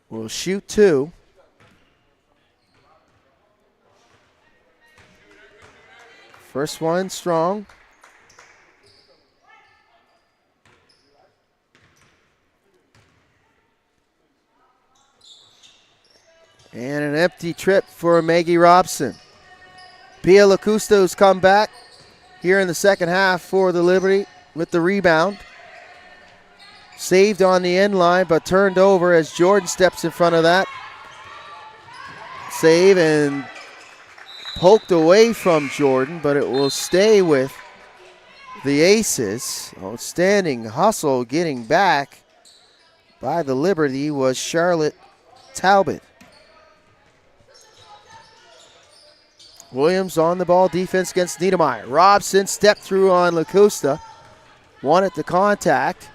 will shoot 2. First one strong. And an empty trip for Maggie Robson. Pia Lacusto's come back here in the second half for the Liberty with the rebound. Saved on the end line, but turned over as Jordan steps in front of that. Save and poked away from Jordan, but it will stay with the Aces. Outstanding hustle getting back by the Liberty was Charlotte Talbot. Williams on the ball, defense against Niedermeyer. Robson stepped through on Lacusta, wanted the contact,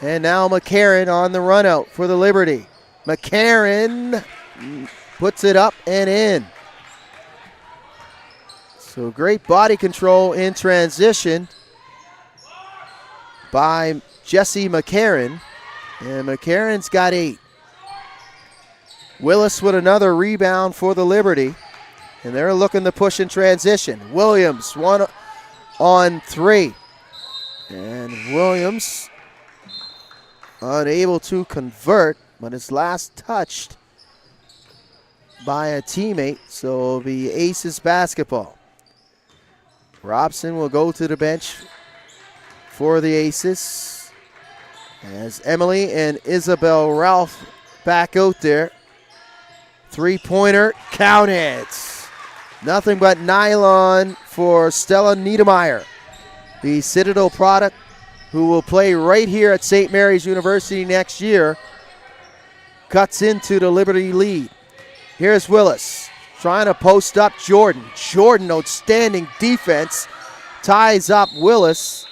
and now McCarron on the run out for the Liberty. McCarron puts it up and in. So great body control in transition by Jesse McCarron, and McCarron's got 8. Willis with another rebound for the Liberty. And they're looking to push in transition. Williams, 1 on 3. And Williams unable to convert, but is last touched by a teammate, so it'll be Aces basketball. Robson will go to the bench for the Aces as Emily and Isabel Ralph back out there. 3-pointer counted. Nothing but nylon for Stella Niedermeyer, the Citadel product, who will play right here at St. Mary's University next year. Cuts into the Liberty lead. Here's Willis trying to post up Jordan. Jordan, outstanding defense, ties up Willis.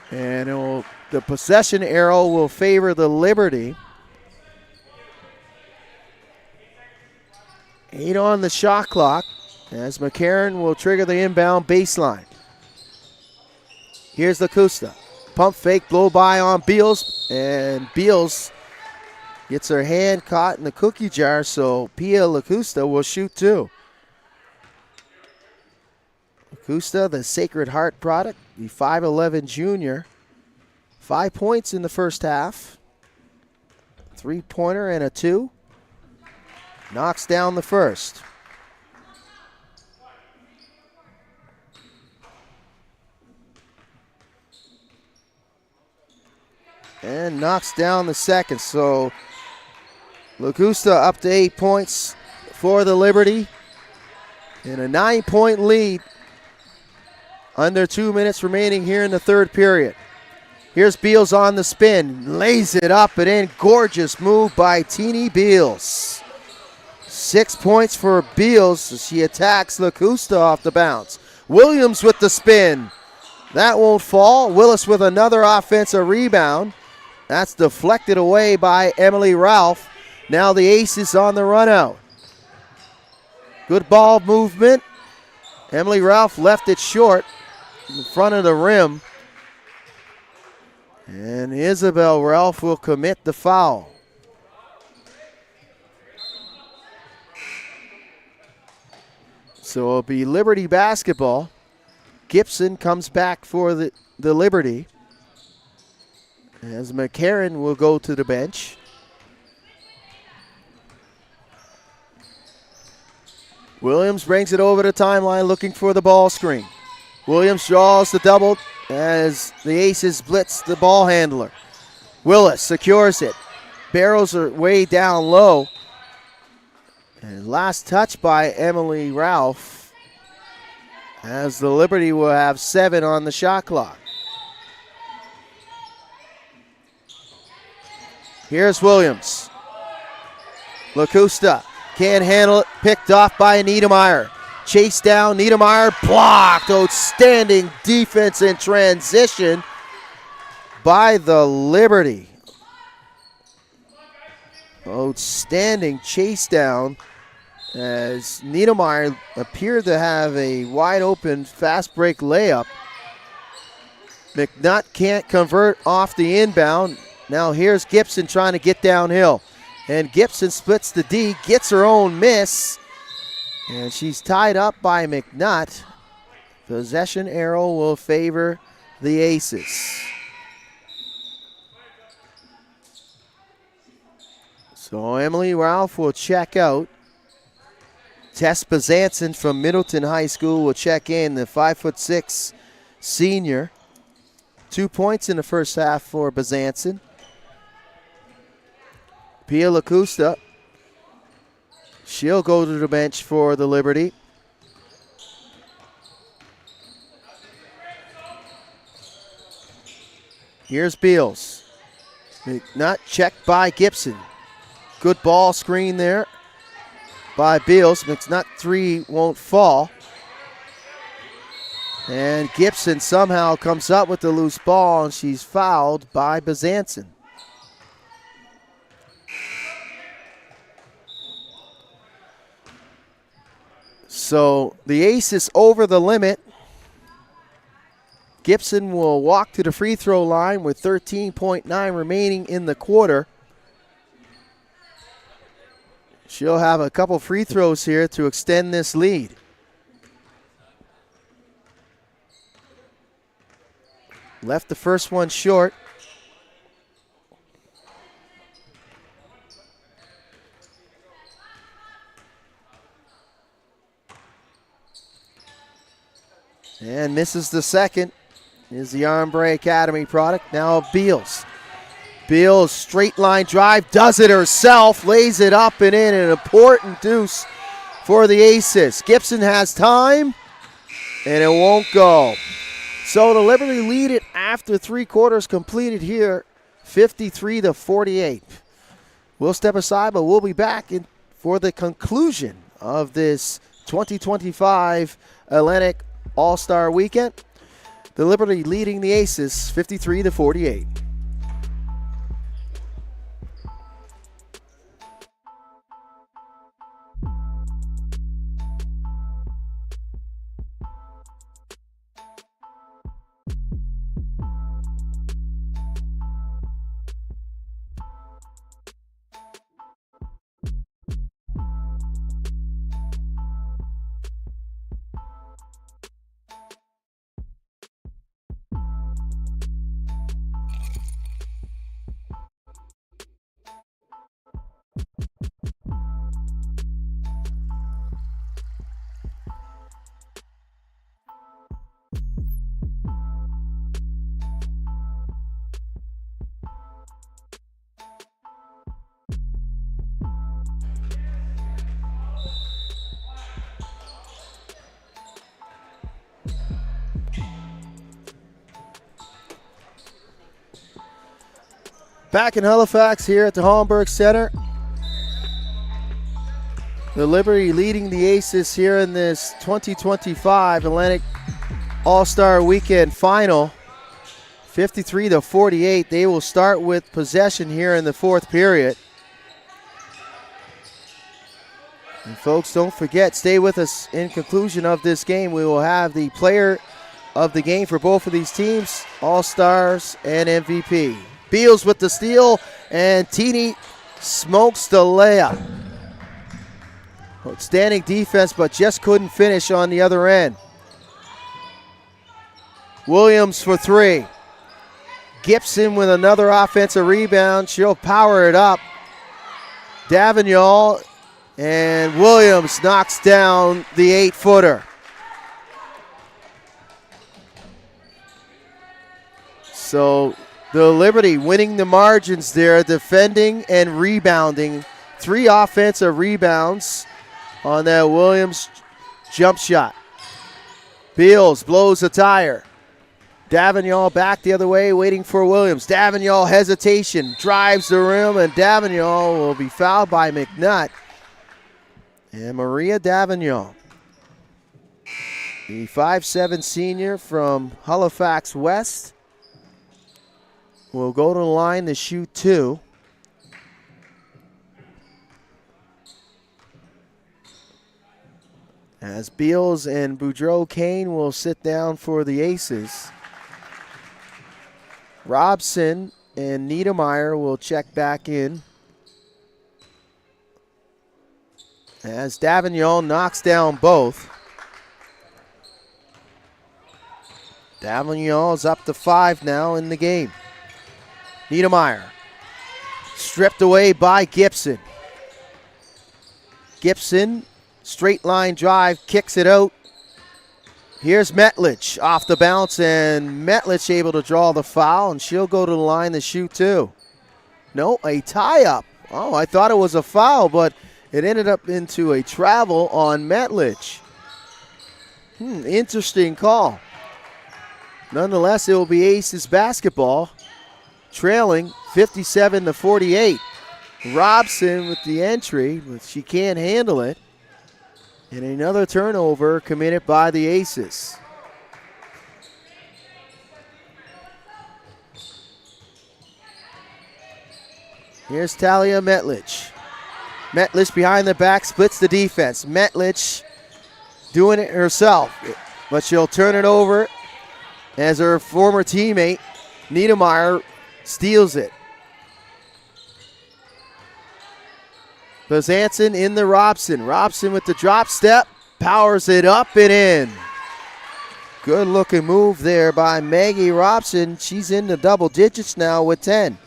And the possession arrow will favor the Liberty. 8 on the shot clock as McCarron will trigger the inbound baseline. Here's Lacusta. Pump fake, blow by on Beals, and Beals gets her hand caught in the cookie jar, so Pia Lacusta will shoot 2. Lacusta, the Sacred Heart product, the 5'11 junior. 5 points in the first half. 3-pointer and a 2. Knocks down the first. And knocks down the second. So Lacusta up to 8 points for the Liberty. And a 9-point lead. Under 2 minutes remaining here in the third period. Here's Beals on the spin. Lays it up and in. Gorgeous move by Teeny Beals. 6 points for Beals as she attacks Lacusta off the bounce. Williams with the spin. That won't fall. Willis with another offensive rebound. That's deflected away by Emily Ralph. Now the Aces on the run out. Good ball movement. Emily Ralph left it short in front of the rim. And Isabel Ralph will commit the foul. So it'll be Liberty basketball. Gibson comes back for the Liberty. As McCarron will go to the bench. Williams brings it over the timeline looking for the ball screen. Williams draws the double as the Aces blitz the ball handler. Willis secures it. Barrels are way down low. And last touch by Emily Ralph as the Liberty will have 7 on the shot clock. Here's Williams. Lacusta Can't handle it. Picked off by Niedermeyer. Chased down. Niedermeyer blocked. Outstanding defense in transition by the Liberty. Outstanding chase down as Niedermeyer appeared to have a wide open fast break layup. McNutt can't convert off the inbound. Now here's Gibson trying to get downhill. And Gibson splits the D, gets her own miss. And she's tied up by McNutt. Possession arrow will favor the Aces. So Emily Ralph will check out. Tess Bezanson from Middleton High School will check in, the 5'6" senior. 2 points in the first half for Bezanson. Pia Lacusta, she'll go to the bench for the Liberty. Here's Beals. Not checked by Gibson. Good ball screen there by Beals. McNutt three won't fall. And Gibson somehow comes up with the loose ball, and she's fouled by Bezanson. So the Aces over the limit. Gibson will walk to the free throw line with 13.9 remaining in the quarter. She'll have a couple free throws here to extend this lead. Left the first one short. And misses the second. Is the Armbre Academy product. Now Beals. Beals, straight line drive, does it herself, lays it up and in, an important deuce for the Aces. Gibson has time, and it won't go. So the Liberty lead it after 3 quarters completed here, 53-48. We'll step aside, but we'll be back for the conclusion of this 2025 Atlantic All-Star Weekend. The Liberty leading the Aces 53-48. Back in Halifax here at the Holmberg Center. The Liberty leading the Aces here in this 2025 Atlantic All-Star Weekend Final. 53-48. They will start with possession here in the fourth period. And folks, don't forget, stay with us in conclusion of this game. We will have the player of the game for both of these teams, All-Stars and MVP. Beals with the steal, and Teeny smokes the layup. Outstanding defense, but just couldn't finish on the other end. Williams for three. Gibson with another offensive rebound. She'll power it up. Davignol, and Williams knocks down the 8-footer. So the Liberty winning the margins there, defending and rebounding. 3 offensive rebounds on that Williams jump shot. Beals blows a tire. Davignol back the other way, waiting for Williams. Davignol hesitation, drives the rim, and Davignol will be fouled by McNutt. And Maria Davignon, the 5'7" senior from Halifax West, will go to the line to shoot 2. As Beals and Boudreau-Kane will sit down for the Aces. Robson and Niedermeyer will check back in. As Davignon knocks down both. Davignon's up to 5 now in the game. Niedermeyer stripped away by Gibson. Gibson, straight line drive, kicks it out. Here's Metlich off the bounce, and Metlich able to draw the foul, and she'll go to the line to shoot 2. No, a tie-up. Oh, I thought it was a foul, but it ended up into a travel on Metlich. Interesting call. Nonetheless, it will be Aces basketball, trailing 57-48. Robson with the entry, but she can't handle it. And another turnover committed by the Aces. Here's Talia Metlich. Metlich behind the back, splits the defense. Metlich doing it herself, but she'll turn it over as her former teammate, Niedermeyer, steals it. Bezanson in the Robson. Robson with the drop step, powers it up and in. Good looking move there by Maggie Robson. She's in the double digits now with 10.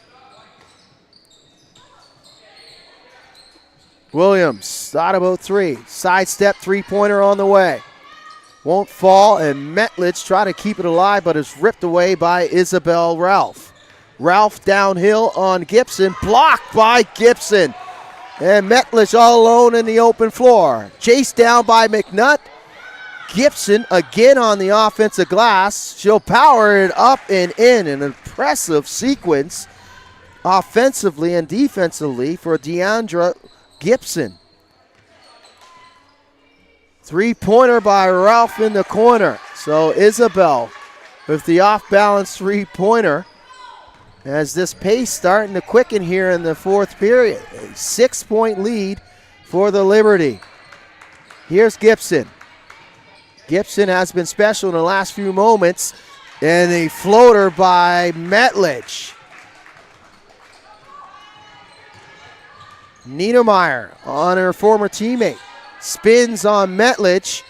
Williams thought about 3. Sidestep three-pointer on the way. Won't fall, and Metlich try to keep it alive, but is ripped away by Isabel Ralph. Ralph downhill on Gibson, blocked by Gibson. And Metlich all alone in the open floor. Chased down by McNutt. Gibson again on the offensive glass. She'll power it up and in. An impressive sequence offensively and defensively for Deandra Gibson. Three-pointer by Ralph in the corner. So Isabel with the off-balance three-pointer. As this pace starting to quicken here in the fourth period. A 6-point lead for the Liberty. Here's Gibson. Gibson has been special in the last few moments. And a floater by Metlich. Niedermeyer on her former teammate. Spins on Metlich.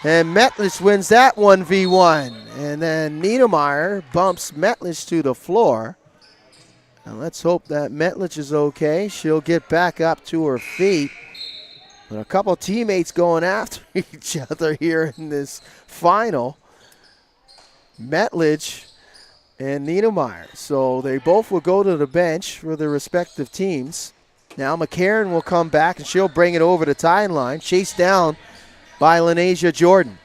And Metlich wins that 1v1. And then Niedermeyer bumps Metlich to the floor. And let's hope that Metlich is okay. She'll get back up to her feet. But a couple teammates going after each other here in this final. Metlich and Niedermeyer. So they both will go to the bench for their respective teams. Now McCarron will come back and she'll bring it over the tie line. Chased down by Lenasia Jordan.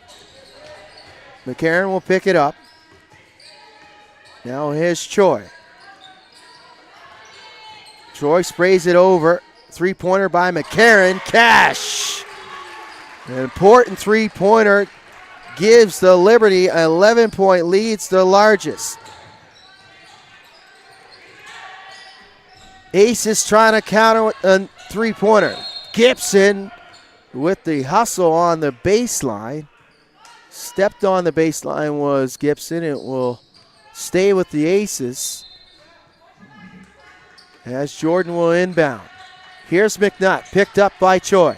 McCarron will pick it up. Now here's Choi. Troy sprays it over. Three-pointer by McCarron. Cash! An important three-pointer gives the Liberty an 11-point lead. It's the largest. Aces trying to counter with a three-pointer. Gibson with the hustle on the baseline. Stepped on the baseline was Gibson. It will stay with the Aces. As Jordan will inbound. Here's McNutt, picked up by Choi.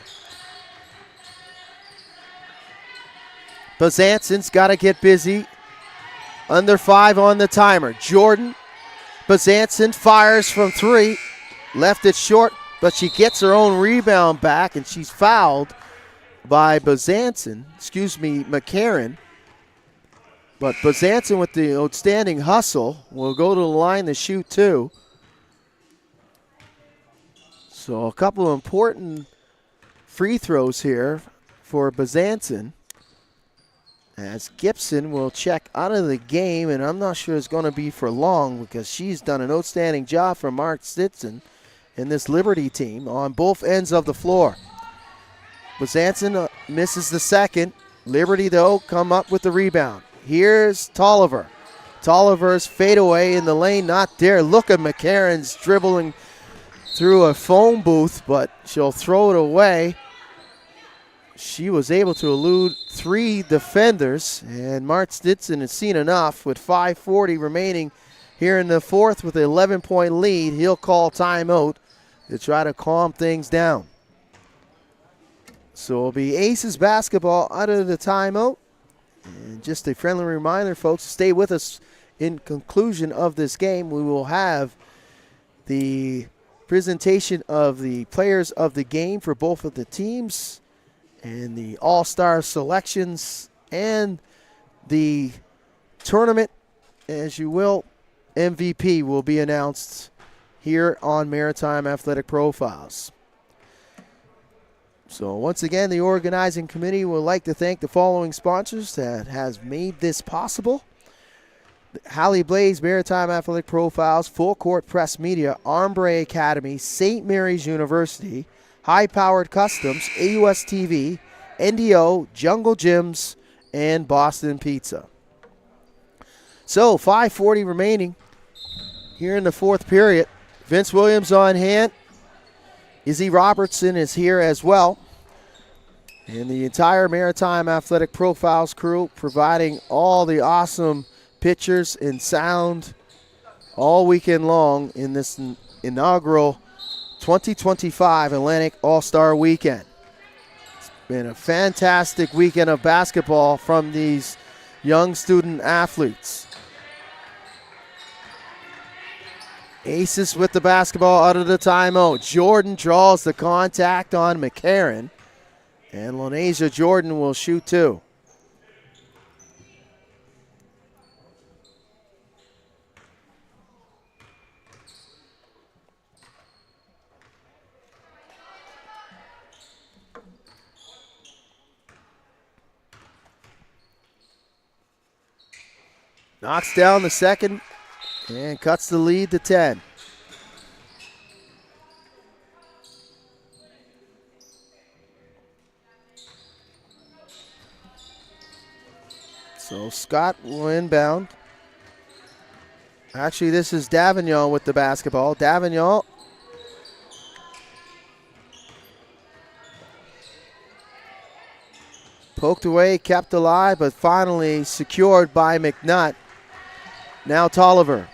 Bezanson's got to get busy. Under 5 on the timer. Jordan, Bezanson fires from 3. Left it short, but she gets her own rebound back, and she's fouled by McCarron. But Bezanson with the outstanding hustle will go to the line to shoot 2. So a couple of important free throws here for Bezanson. As Gibson will check out of the game, and I'm not sure it's going to be for long because she's done an outstanding job for Mark Stinson in this Liberty team on both ends of the floor. Bezanson misses the second. Liberty, though, come up with the rebound. Here's Tolliver. Tolliver's fadeaway in the lane, not there. Look at McCarron's dribbling through a phone booth, but she'll throw it away. She was able to elude 3 defenders, and Mart Stinson has seen enough with 5:40 remaining here in the fourth with an 11-point lead. He'll call timeout to try to calm things down. So it'll be Aces basketball out of the timeout. And just a friendly reminder, folks, stay with us in conclusion of this game. We will have the presentation of the players of the game for both of the teams and the all-star selections and the tournament, as you will, MVP will be announced here on Maritime Athletic Profiles. So once again, the organizing committee would like to thank the following sponsors that has made this possible. Hallie Blaze, Maritime Athletic Profiles, Full Court Press Media, Armbre Academy, St. Mary's University, High Powered Customs, AUS TV, NDO, Jungle Gyms, and Boston Pizza. So 5:40 remaining here in the fourth period. Vince Williams on hand. Izzy Robertson is here as well. And the entire Maritime Athletic Profiles crew providing all the awesome pictures and sound all weekend long in this inaugural 2025 Atlantic All-Star Weekend. It's been a fantastic weekend of basketball from these young student athletes. Aces with the basketball out of the timeout. Jordan draws the contact on McCarron. And Lonasia Jordan will shoot 2. Knocks down the second and cuts the lead to 10. So Scott will inbound. Actually, this is Davignon with the basketball. Davignon poked away, kept alive, but finally secured by McNutt. Now Tolliver.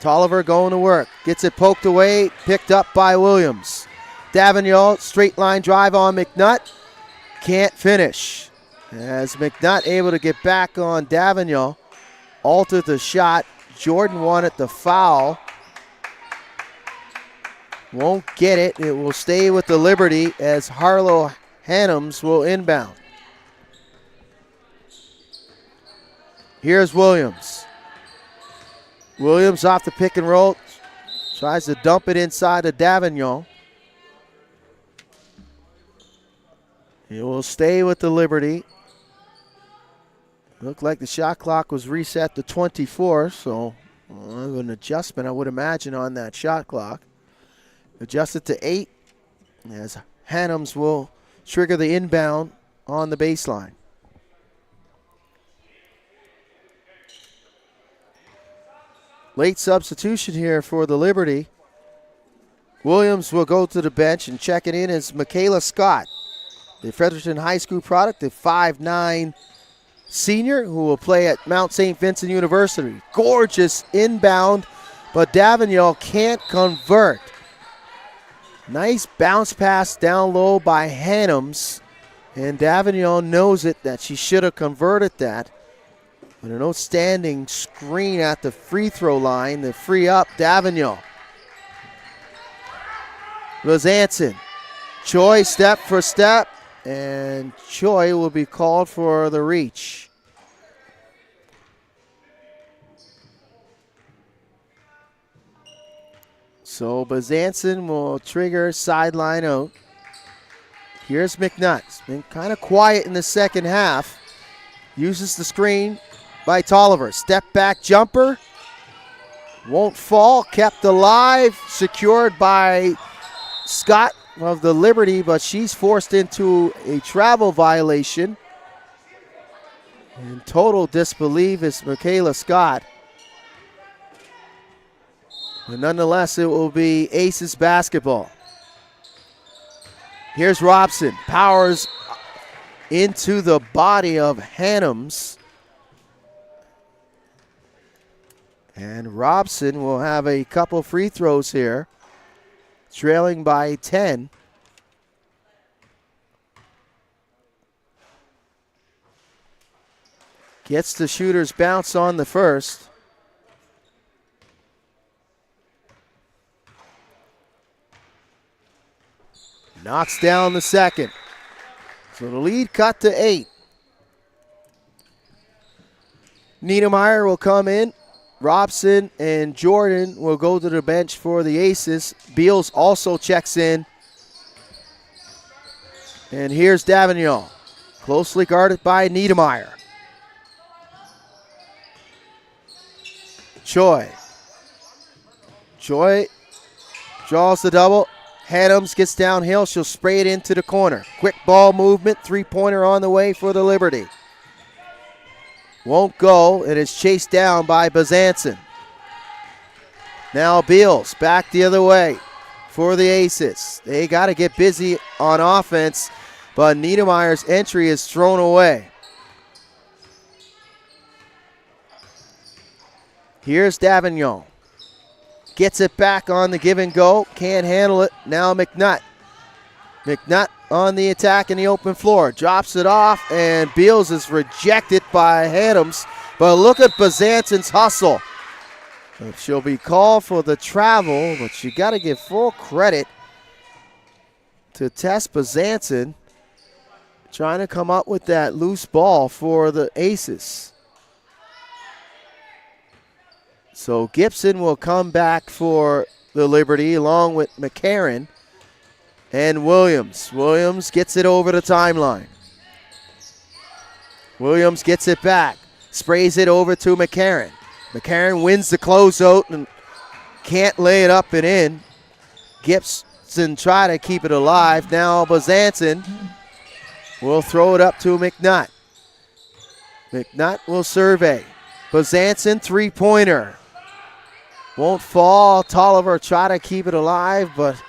Tolliver going to work. Gets it poked away, picked up by Williams. Davignon, straight line drive on McNutt. Can't finish. As McNutt able to get back on Davignon. Altered the shot. Jordan wanted the foul. Won't get it. It will stay with the Liberty as Harlow Hannums will inbound. Here's Williams. Williams off the pick and roll. Tries to dump it inside to Davignon. It will stay with the Liberty. Looked like the shot clock was reset to 24, so an adjustment I would imagine on that shot clock. Adjusted to 8 as Hannums will trigger the inbound on the baseline. Late substitution here for the Liberty. Williams will go to the bench, and checking in is Michaela Scott, the Fredericton High School product, the 5'9" senior who will play at Mount St. Vincent University. Gorgeous inbound, but Davignon can't convert. Nice bounce pass down low by Hannums, and Davignon knows it that she should have converted that. But an outstanding screen at the free throw line to free up Davignon. Bezanson. Choi step for step, and Choi will be called for the reach. So Bezanson will trigger sideline out. Here's McNutt. It's been kind of quiet in the second half. Uses the screen by Tolliver. Step back jumper. Won't fall. Kept alive. Secured by Scott of the Liberty, but she's forced into a travel violation. And total disbelief is Michaela Scott. But nonetheless, it will be Aces basketball. Here's Robson, powers into the body of Hannums. And Robson will have a couple free throws here, trailing by 10. Gets the shooter's bounce on the first. Knocks down the second. So the lead cut to 8. Niedermeyer will come in. Robson and Jordan will go to the bench for the Aces. Beals also checks in. And here's Davignon, closely guarded by Niedermeyer. Choi draws the double. Hannums gets downhill. She'll spray it into the corner. Quick ball movement. Three-pointer on the way for the Liberty. Won't go, and it's chased down by Bazanson. Now Beals back the other way for the Aces. They got to get busy on offense, but Niedermeyer's entry is thrown away. Here's Davignon. Gets it back on the give and go. Can't handle it. Now McNutt. McNutt on the attack in the open floor. Drops it off, and Beals is rejected by Hannums. But look at Bazanson's hustle. She'll be called for the travel, but you got to give full credit to Tess Bazanson trying to come up with that loose ball for the Aces. So Gibson will come back for the Liberty along with McCarron and Williams. Williams gets it over the timeline. Williams gets it back, sprays it over to McCarron. McCarron wins the closeout and can't lay it up and in. Gibson try to keep it alive. Now Bazanson will throw it up to McNutt. McNutt will survey. Bazanson three-pointer. Won't fall. Tolliver try to keep it alive, but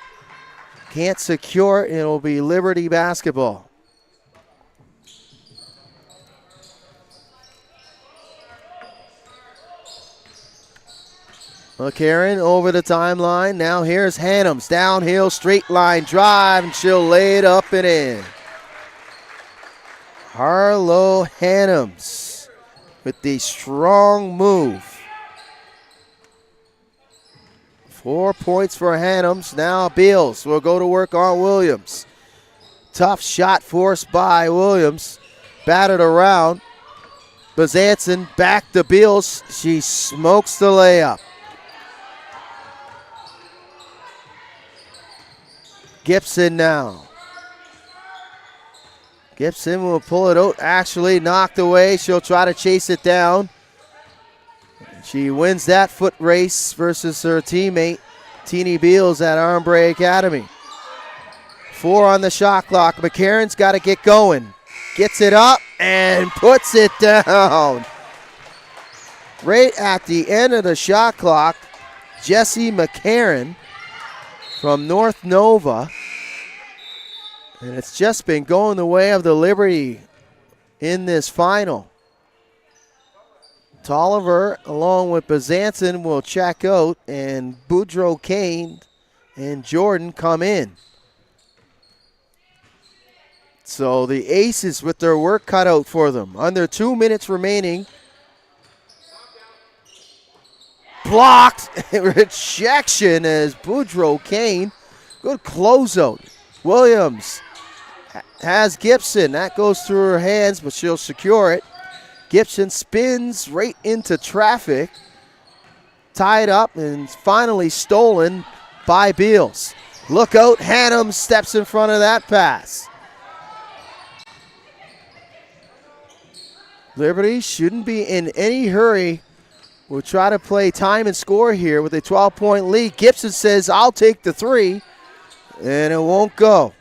can't secure it. It'll be Liberty basketball. McCarron over the timeline. Now here's Hannums. Downhill, straight line drive, and she'll lay it up and in. Harlow Hannums with the strong move. 4 points for Hannums. Now Beals will go to work on Williams. Tough shot forced by Williams. Batted around. Bazanson back to Beals. She smokes the layup. Gibson now. Gibson will pull it out. Actually knocked away. She'll try to chase it down. She wins that foot race versus her teammate, Teeny Beals at Armbray Academy. 4 on the shot clock. McCarron's got to get going. Gets it up and puts it down. Right at the end of the shot clock, Jessie McCarron from North Nova. And it's just been going the way of the Liberty in this final. Tolliver, along with Bazanson, will check out, and Boudreaux Kane and Jordan come in. So the Aces with their work cut out for them. Under 2 minutes remaining. Blocked. Rejection as Boudreaux Kane. Good closeout. Williams has Gibson. That goes through her hands, but she'll secure it. Gibson spins right into traffic. Tied up and finally stolen by Beals. Look out, Hannum steps in front of that pass. Liberty shouldn't be in any hurry. We'll try to play time and score here with a 12-point lead. Gibson says, I'll take the three. and it won't go.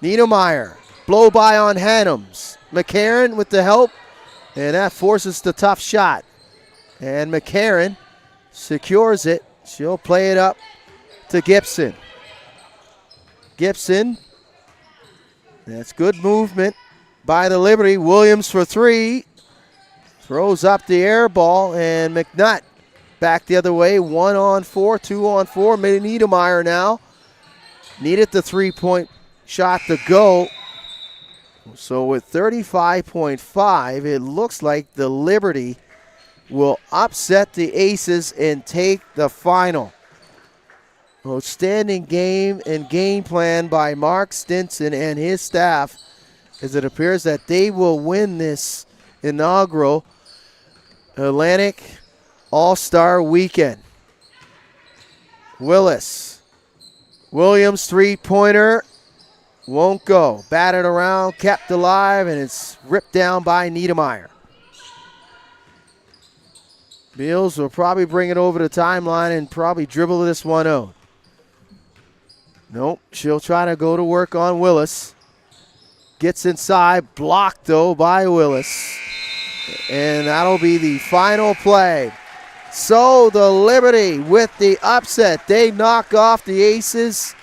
Niedermeyer, blow by on Hannums. McCarron with the help, and that forces the tough shot. And McCarron secures it. She'll play it up to Gibson. Gibson, that's good movement by the Liberty. Williams for three. Throws up the air ball, and McNutt back the other way. 1 on 4, 2 on 4. Niedermeyer now needed the three-point shot to go. So with 35.5, it looks like the Liberty will upset the Aces and take the final. Outstanding game and game plan by Mark Stinson and his staff, as it appears that they will win this inaugural Atlantic All-Star Weekend. Willis. Williams three-pointer. Won't go. Batted around, kept alive, and it's ripped down by Niedermeyer. Beals will probably bring it over the timeline and probably dribble this one out. Nope, she'll try to go to work on Willis. Gets inside, blocked though by Willis. And that'll be the final play. So the Liberty with the upset. They knock off the Aces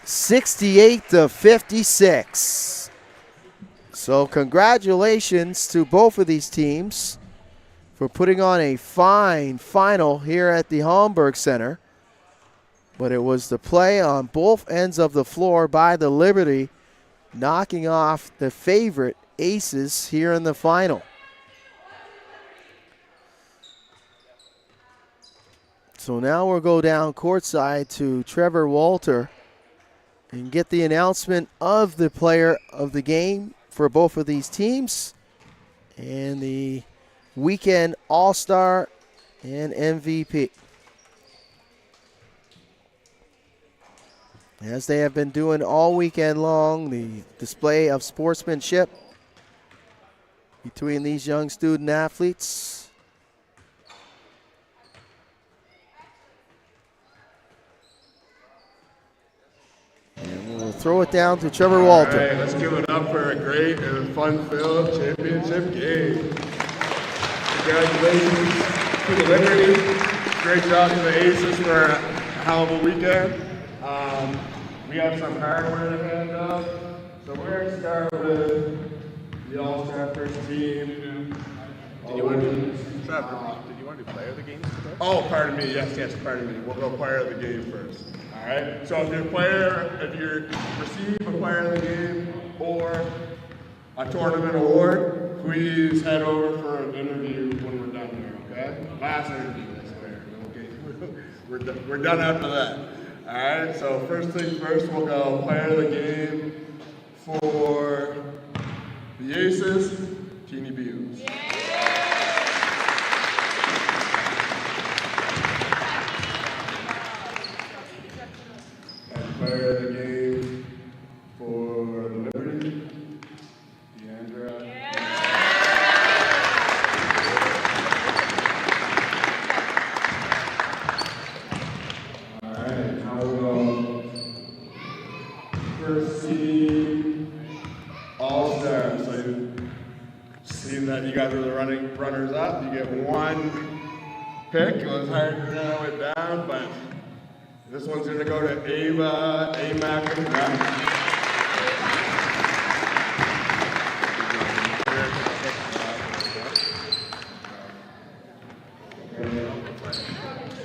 68-56. So congratulations to both of these teams for putting on a fine final here at the Holmberg Center. But it was the play on both ends of the floor by the Liberty, knocking off the favorite Aces here in the final. So now we'll go down courtside to Trevor Walter and get the announcement of the player of the game for both of these teams and the weekend All-Star and MVP. As they have been doing all weekend long, the display of sportsmanship between these young student athletes. And we'll throw it down to Trevor Walter. All right, let's give it up for a great and fun-filled championship game. Congratulations to the Liberty. Great job to the Aces for a hell of a weekend. We have some hardware to hand out. So we're going to start with the All-Star first team. Did you want to do player of the game today? Oh, pardon me. Yes, pardon me. We'll go player of the game first. All right. So if you receive a player of the game or a tournament award, please head over for an interview when we're done here. Okay. Last interview. Okay. We're done after that. All right. So first things first, we'll go player of the game for the Aces, Jeannie Beals. Player of the game for the Liberty, Deandra. All right, now we'll go first seed All-Star. So seeing that you guys are the runners up, you get one pick. It was hard to narrow it down, but this one's going to go to Ava, Amac, and Mac.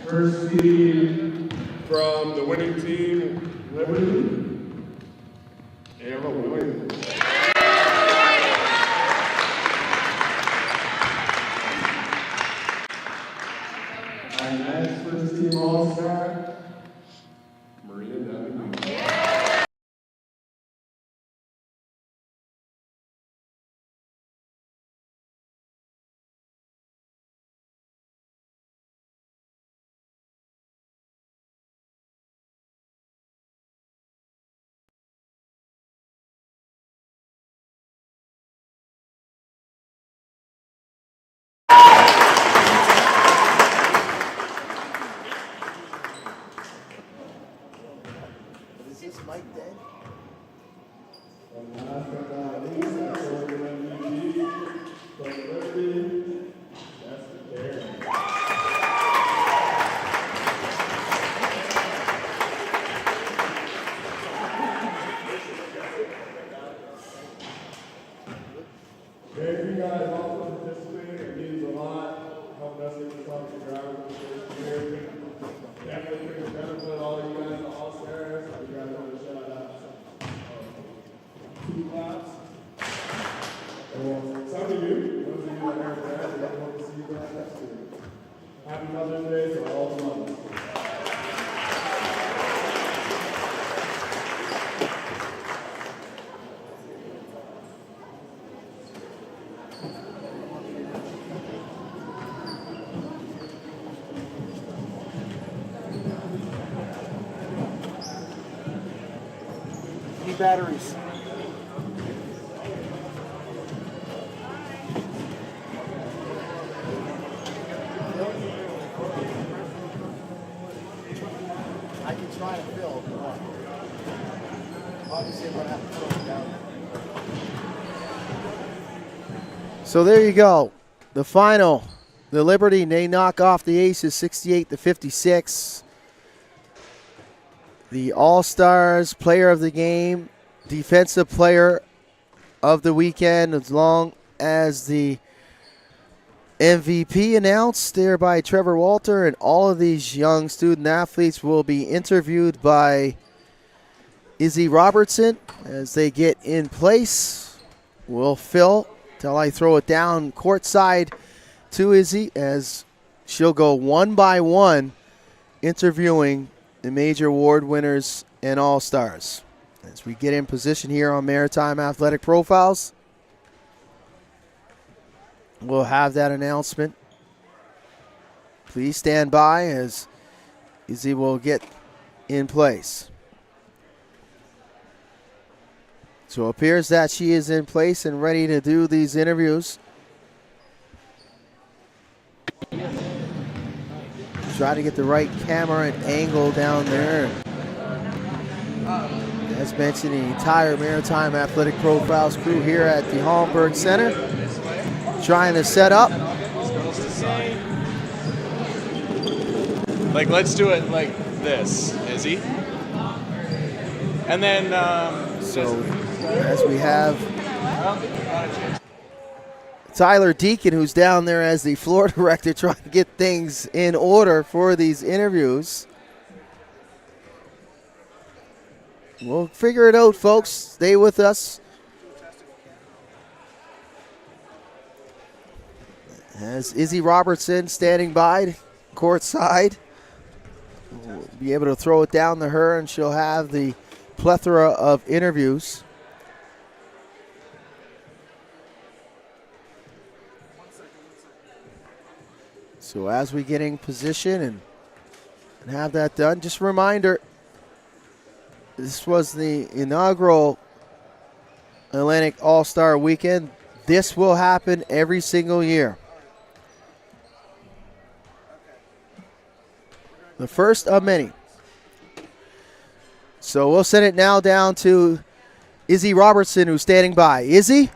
First seed from the winning team, Liberty, Ava Williams. And next first team All-Star, Mike dead? And last but not least, our program MVP from Liberty, that's the Karen. Thank you guys all for participating. It means a lot. Helped us get this off the ground for the first year. Definitely bring a benefit all you guys to All-Stars. You guys want to shout out two claps. And some of you, those of you that aren't there, we hope to see you guys next year. Happy Mother's Day to all the mothers. Need batteries. I can try to fill. Obviously, I'm going to have to throw it down. So there you go. The final. The Liberty, they knock off the Aces 68-56. The All-Stars player of the game, defensive player of the weekend, as long as the MVP announced there by Trevor Walter, and all of these young student athletes will be interviewed by Izzy Robertson as they get in place. We'll fill till I throw it down courtside to Izzy as she'll go one by one interviewing the major award winners and all-stars. As we get in position here on Maritime Athletic Profiles, we'll have that announcement. Please stand by as Izzy will get in place. So it appears that she is in place and ready to do these interviews. Try to get the right camera and angle down there. As mentioned, the entire Maritime Athletic Profiles crew here at the Holmberg Center trying to set up. Like, let's do it like this, Izzy. And then, so as we have Tyler Deacon, who's down there as the floor director, trying to get things in order for these interviews. We'll figure it out, folks. Stay with us. As Izzy Robertson standing by courtside. We'll be able to throw it down to her, and she'll have the plethora of interviews. So as we get in position and have that done, just a reminder, this was the inaugural Atlantic All-Star Weekend. This will happen every single year. The first of many. So we'll send it now down to Izzy Robertson, who's standing by. Izzy?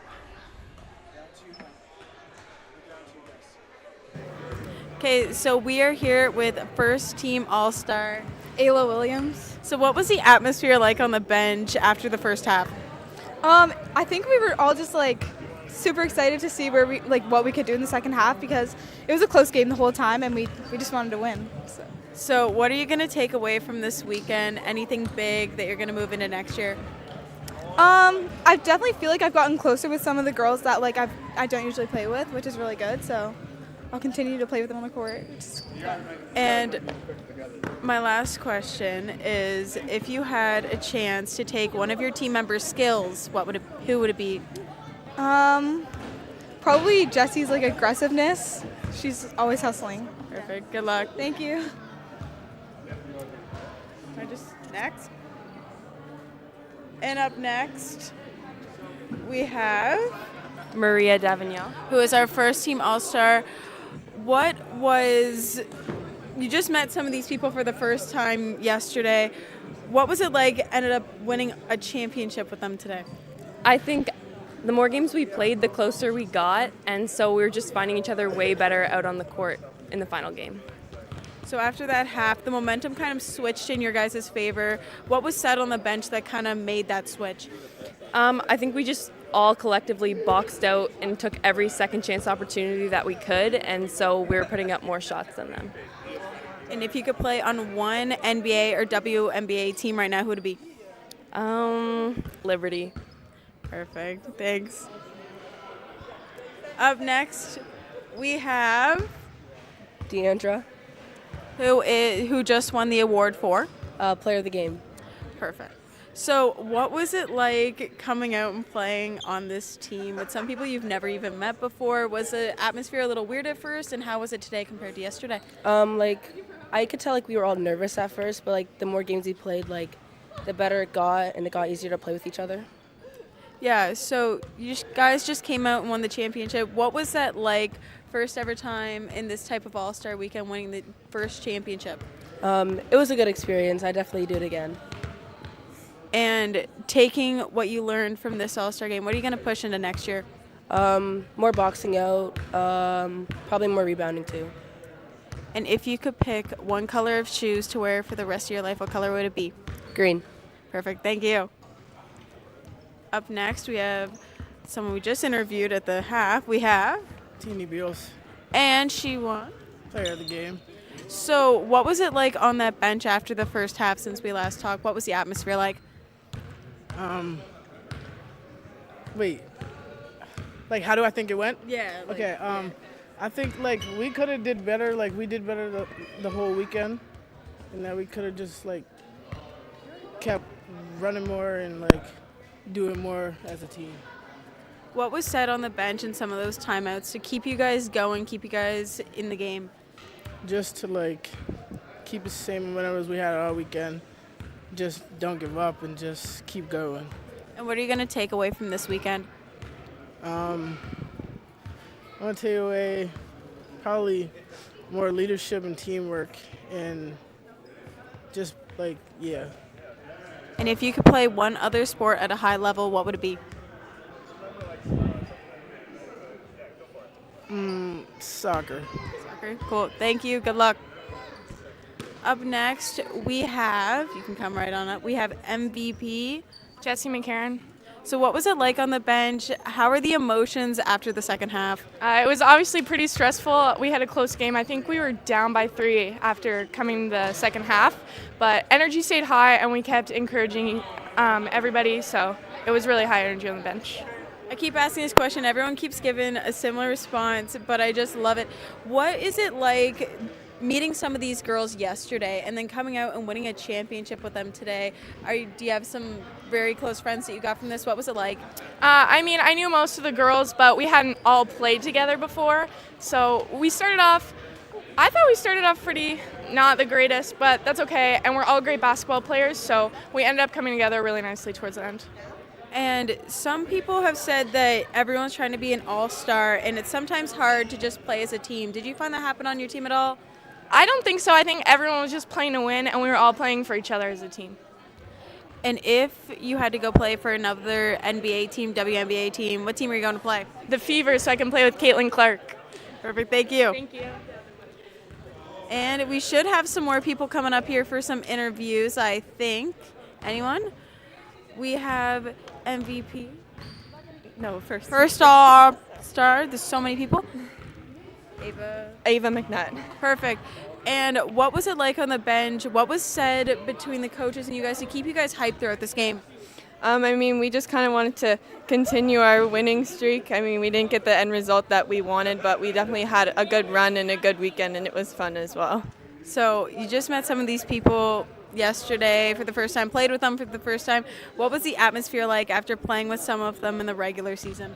Okay, so we are here with first team All-Star Ayla Williams. So what was the atmosphere like on the bench after the first half? I think we were all just like super excited to see where we what we could do in the second half, because it was a close game the whole time and we just wanted to win. So what are you going to take away from this weekend? Anything big that you're going to move into next year? I definitely feel like I've gotten closer with some of the girls that I don't usually play with, which is really good. So I'll continue to play with them on the court. And my last question is, if you had a chance to take one of your team members' skills, who would it be? Probably Jessie's aggressiveness. She's always hustling. Perfect. Good luck. Thank you. Next. And up next, we have Maria Davignon, who is our first team All-Star. You just met some of these people for the first time yesterday. What was it like ended up winning a championship with them today? I think the more games we played, the closer we got, and so we were just finding each other way better out on the court in the final game. So after that half, the momentum kind of switched in your guys' favor. What was said on the bench that kind of made that switch? I think we just all collectively boxed out and took every second chance opportunity that we could, and so we were putting up more shots than them. And if you could play on one NBA or WNBA team right now, who would it be? Liberty. Perfect. Thanks. Up next, we have Deandra, who just won the award for player of the game. Perfect. So, what was it like coming out and playing on this team with some people you've never even met before? Was the atmosphere a little weird at first, and how was it today compared to yesterday? I could tell we were all nervous at first, but the more games we played, the better it got, and it got easier to play with each other. Yeah, so you guys just came out and won the championship. What was that like, first ever time in this type of All-Star weekend, winning the first championship? It was a good experience. I definitely do it again. And taking what you learned from this All-Star game, what are you going to push into next year? More boxing out, probably more rebounding too. And if you could pick one color of shoes to wear for the rest of your life, what color would it be? Green. Perfect, thank you. Up next, we have someone we just interviewed at the half. We have Teeny Beals, and she won player of the game. So what was it like on that bench after the first half since we last talked? What was the atmosphere like? How do I think it went? Yeah. Okay. I think we could have did better. We did better the whole weekend, and that we could have just kept running more and doing more as a team. What was said on the bench in some of those timeouts to keep you guys going, keep you guys in the game? Just to keep the same momentum as we had all weekend. Just don't give up and just keep going. And what are you going to take away from this weekend? I'm going to take away probably more leadership and teamwork and just yeah. And if you could play one other sport at a high level, what would it be? Soccer. Soccer, cool. Thank you. Good luck. Up next, we have, you can come right on up, we have MVP. Jesse McCarron. So what was it like on the bench? How are the emotions after the second half? It was obviously pretty stressful. We had a close game. I think we were down by 3 after coming the second half, but energy stayed high and we kept encouraging everybody, so it was really high energy on the bench. I keep asking this question. Everyone keeps giving a similar response, but I just love it. What is it like meeting some of these girls yesterday and then coming out and winning a championship with them today? Do you have some very close friends that you got from this? What was it like? I knew most of the girls, but we hadn't all played together before. So I thought we started off pretty not the greatest, but that's okay. And we're all great basketball players, so we ended up coming together really nicely towards the end. And some people have said that everyone's trying to be an all-star, and it's sometimes hard to just play as a team. Did you find that happen on your team at all? I don't think so. I think everyone was just playing to win, and we were all playing for each other as a team. And if you had to go play for another NBA team, WNBA team, what team are you going to play? The Fever, so I can play with Caitlin Clark. Perfect. Thank you. Thank you. And we should have some more people coming up here for some interviews, I think. Anyone? We have MVP. No, first. First all-star. There's so many people. Ava McNutt. Perfect. And what was it like on the bench? What was said between the coaches and you guys to keep you guys hyped throughout this game? We just kind of wanted to continue our winning streak. We didn't get the end result that we wanted, but we definitely had a good run and a good weekend, and it was fun as well. So you just met some of these people yesterday for the first time, played with them for the first time. What was the atmosphere like after playing with some of them in the regular season?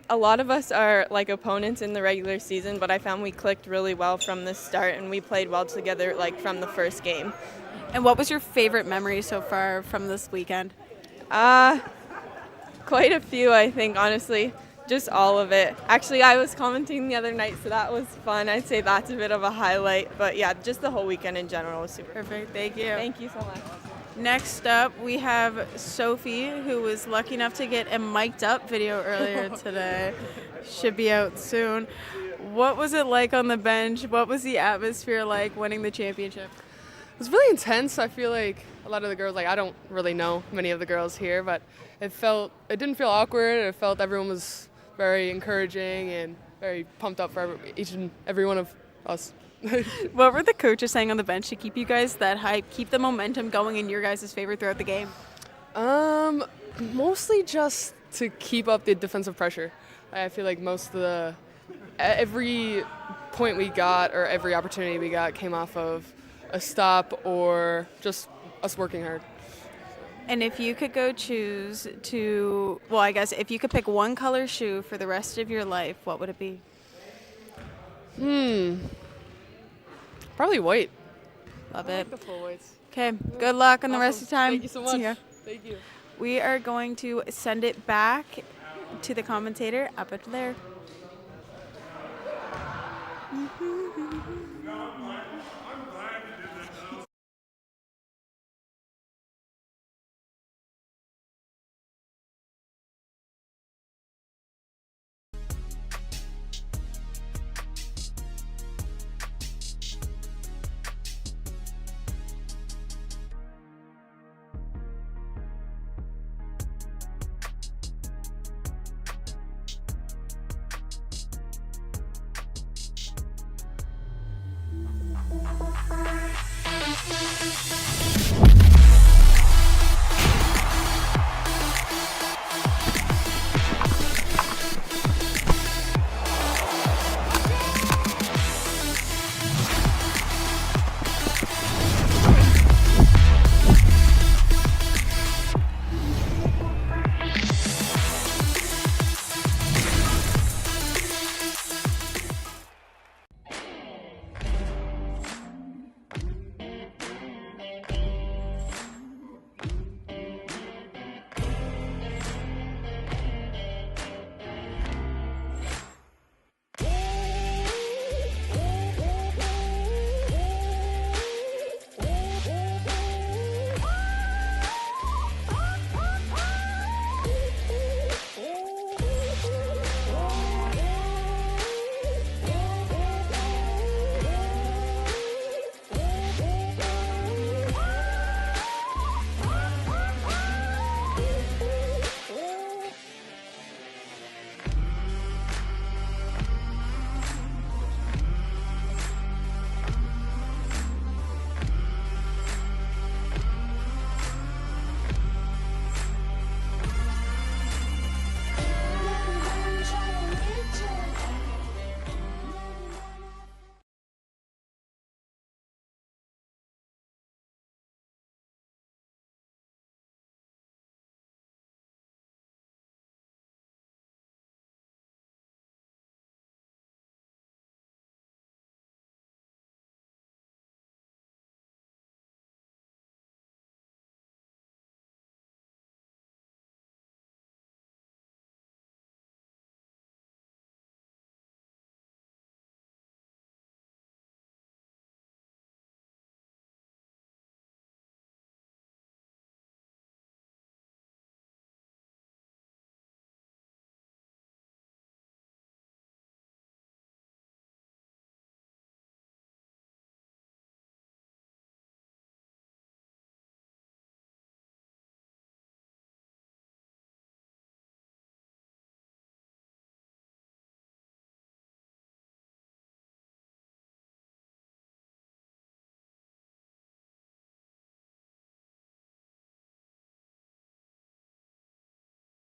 A lot of us are opponents in the regular season, but I found we clicked really well from the start, and we played well together from the first game. And what was your favorite memory so far from this weekend? Quite a few, I think, honestly. Just all of it. Actually, I was commenting the other night, so that was fun. I'd say that's a bit of a highlight. But yeah, just the whole weekend in general was super Perfect. Thank you. Thank you so much. Next up, we have Sophie, who was lucky enough to get a mic'd up video earlier today. Should be out soon. What was it like on the bench? What was the atmosphere like winning the championship? It was really intense. I feel like a lot of the girls, like I don't really know many of the girls here, but it didn't feel awkward. It felt everyone was very encouraging and very pumped up for each and every one of us. What were the coaches saying on the bench to keep you guys that hype, keep the momentum going in your guys' favor throughout the game? Mostly just to keep up the defensive pressure. I feel like every point we got or every opportunity we got came off of a stop or just us working hard. And if you could go choose to, well, I guess if you could pick one color shoe for the rest of your life, what would it be? Probably white. Love I it. like the full whites. Okay, good luck on the rest of the time. Thank you so much. See ya. Thank you. We are going to send it back to the commentator up there.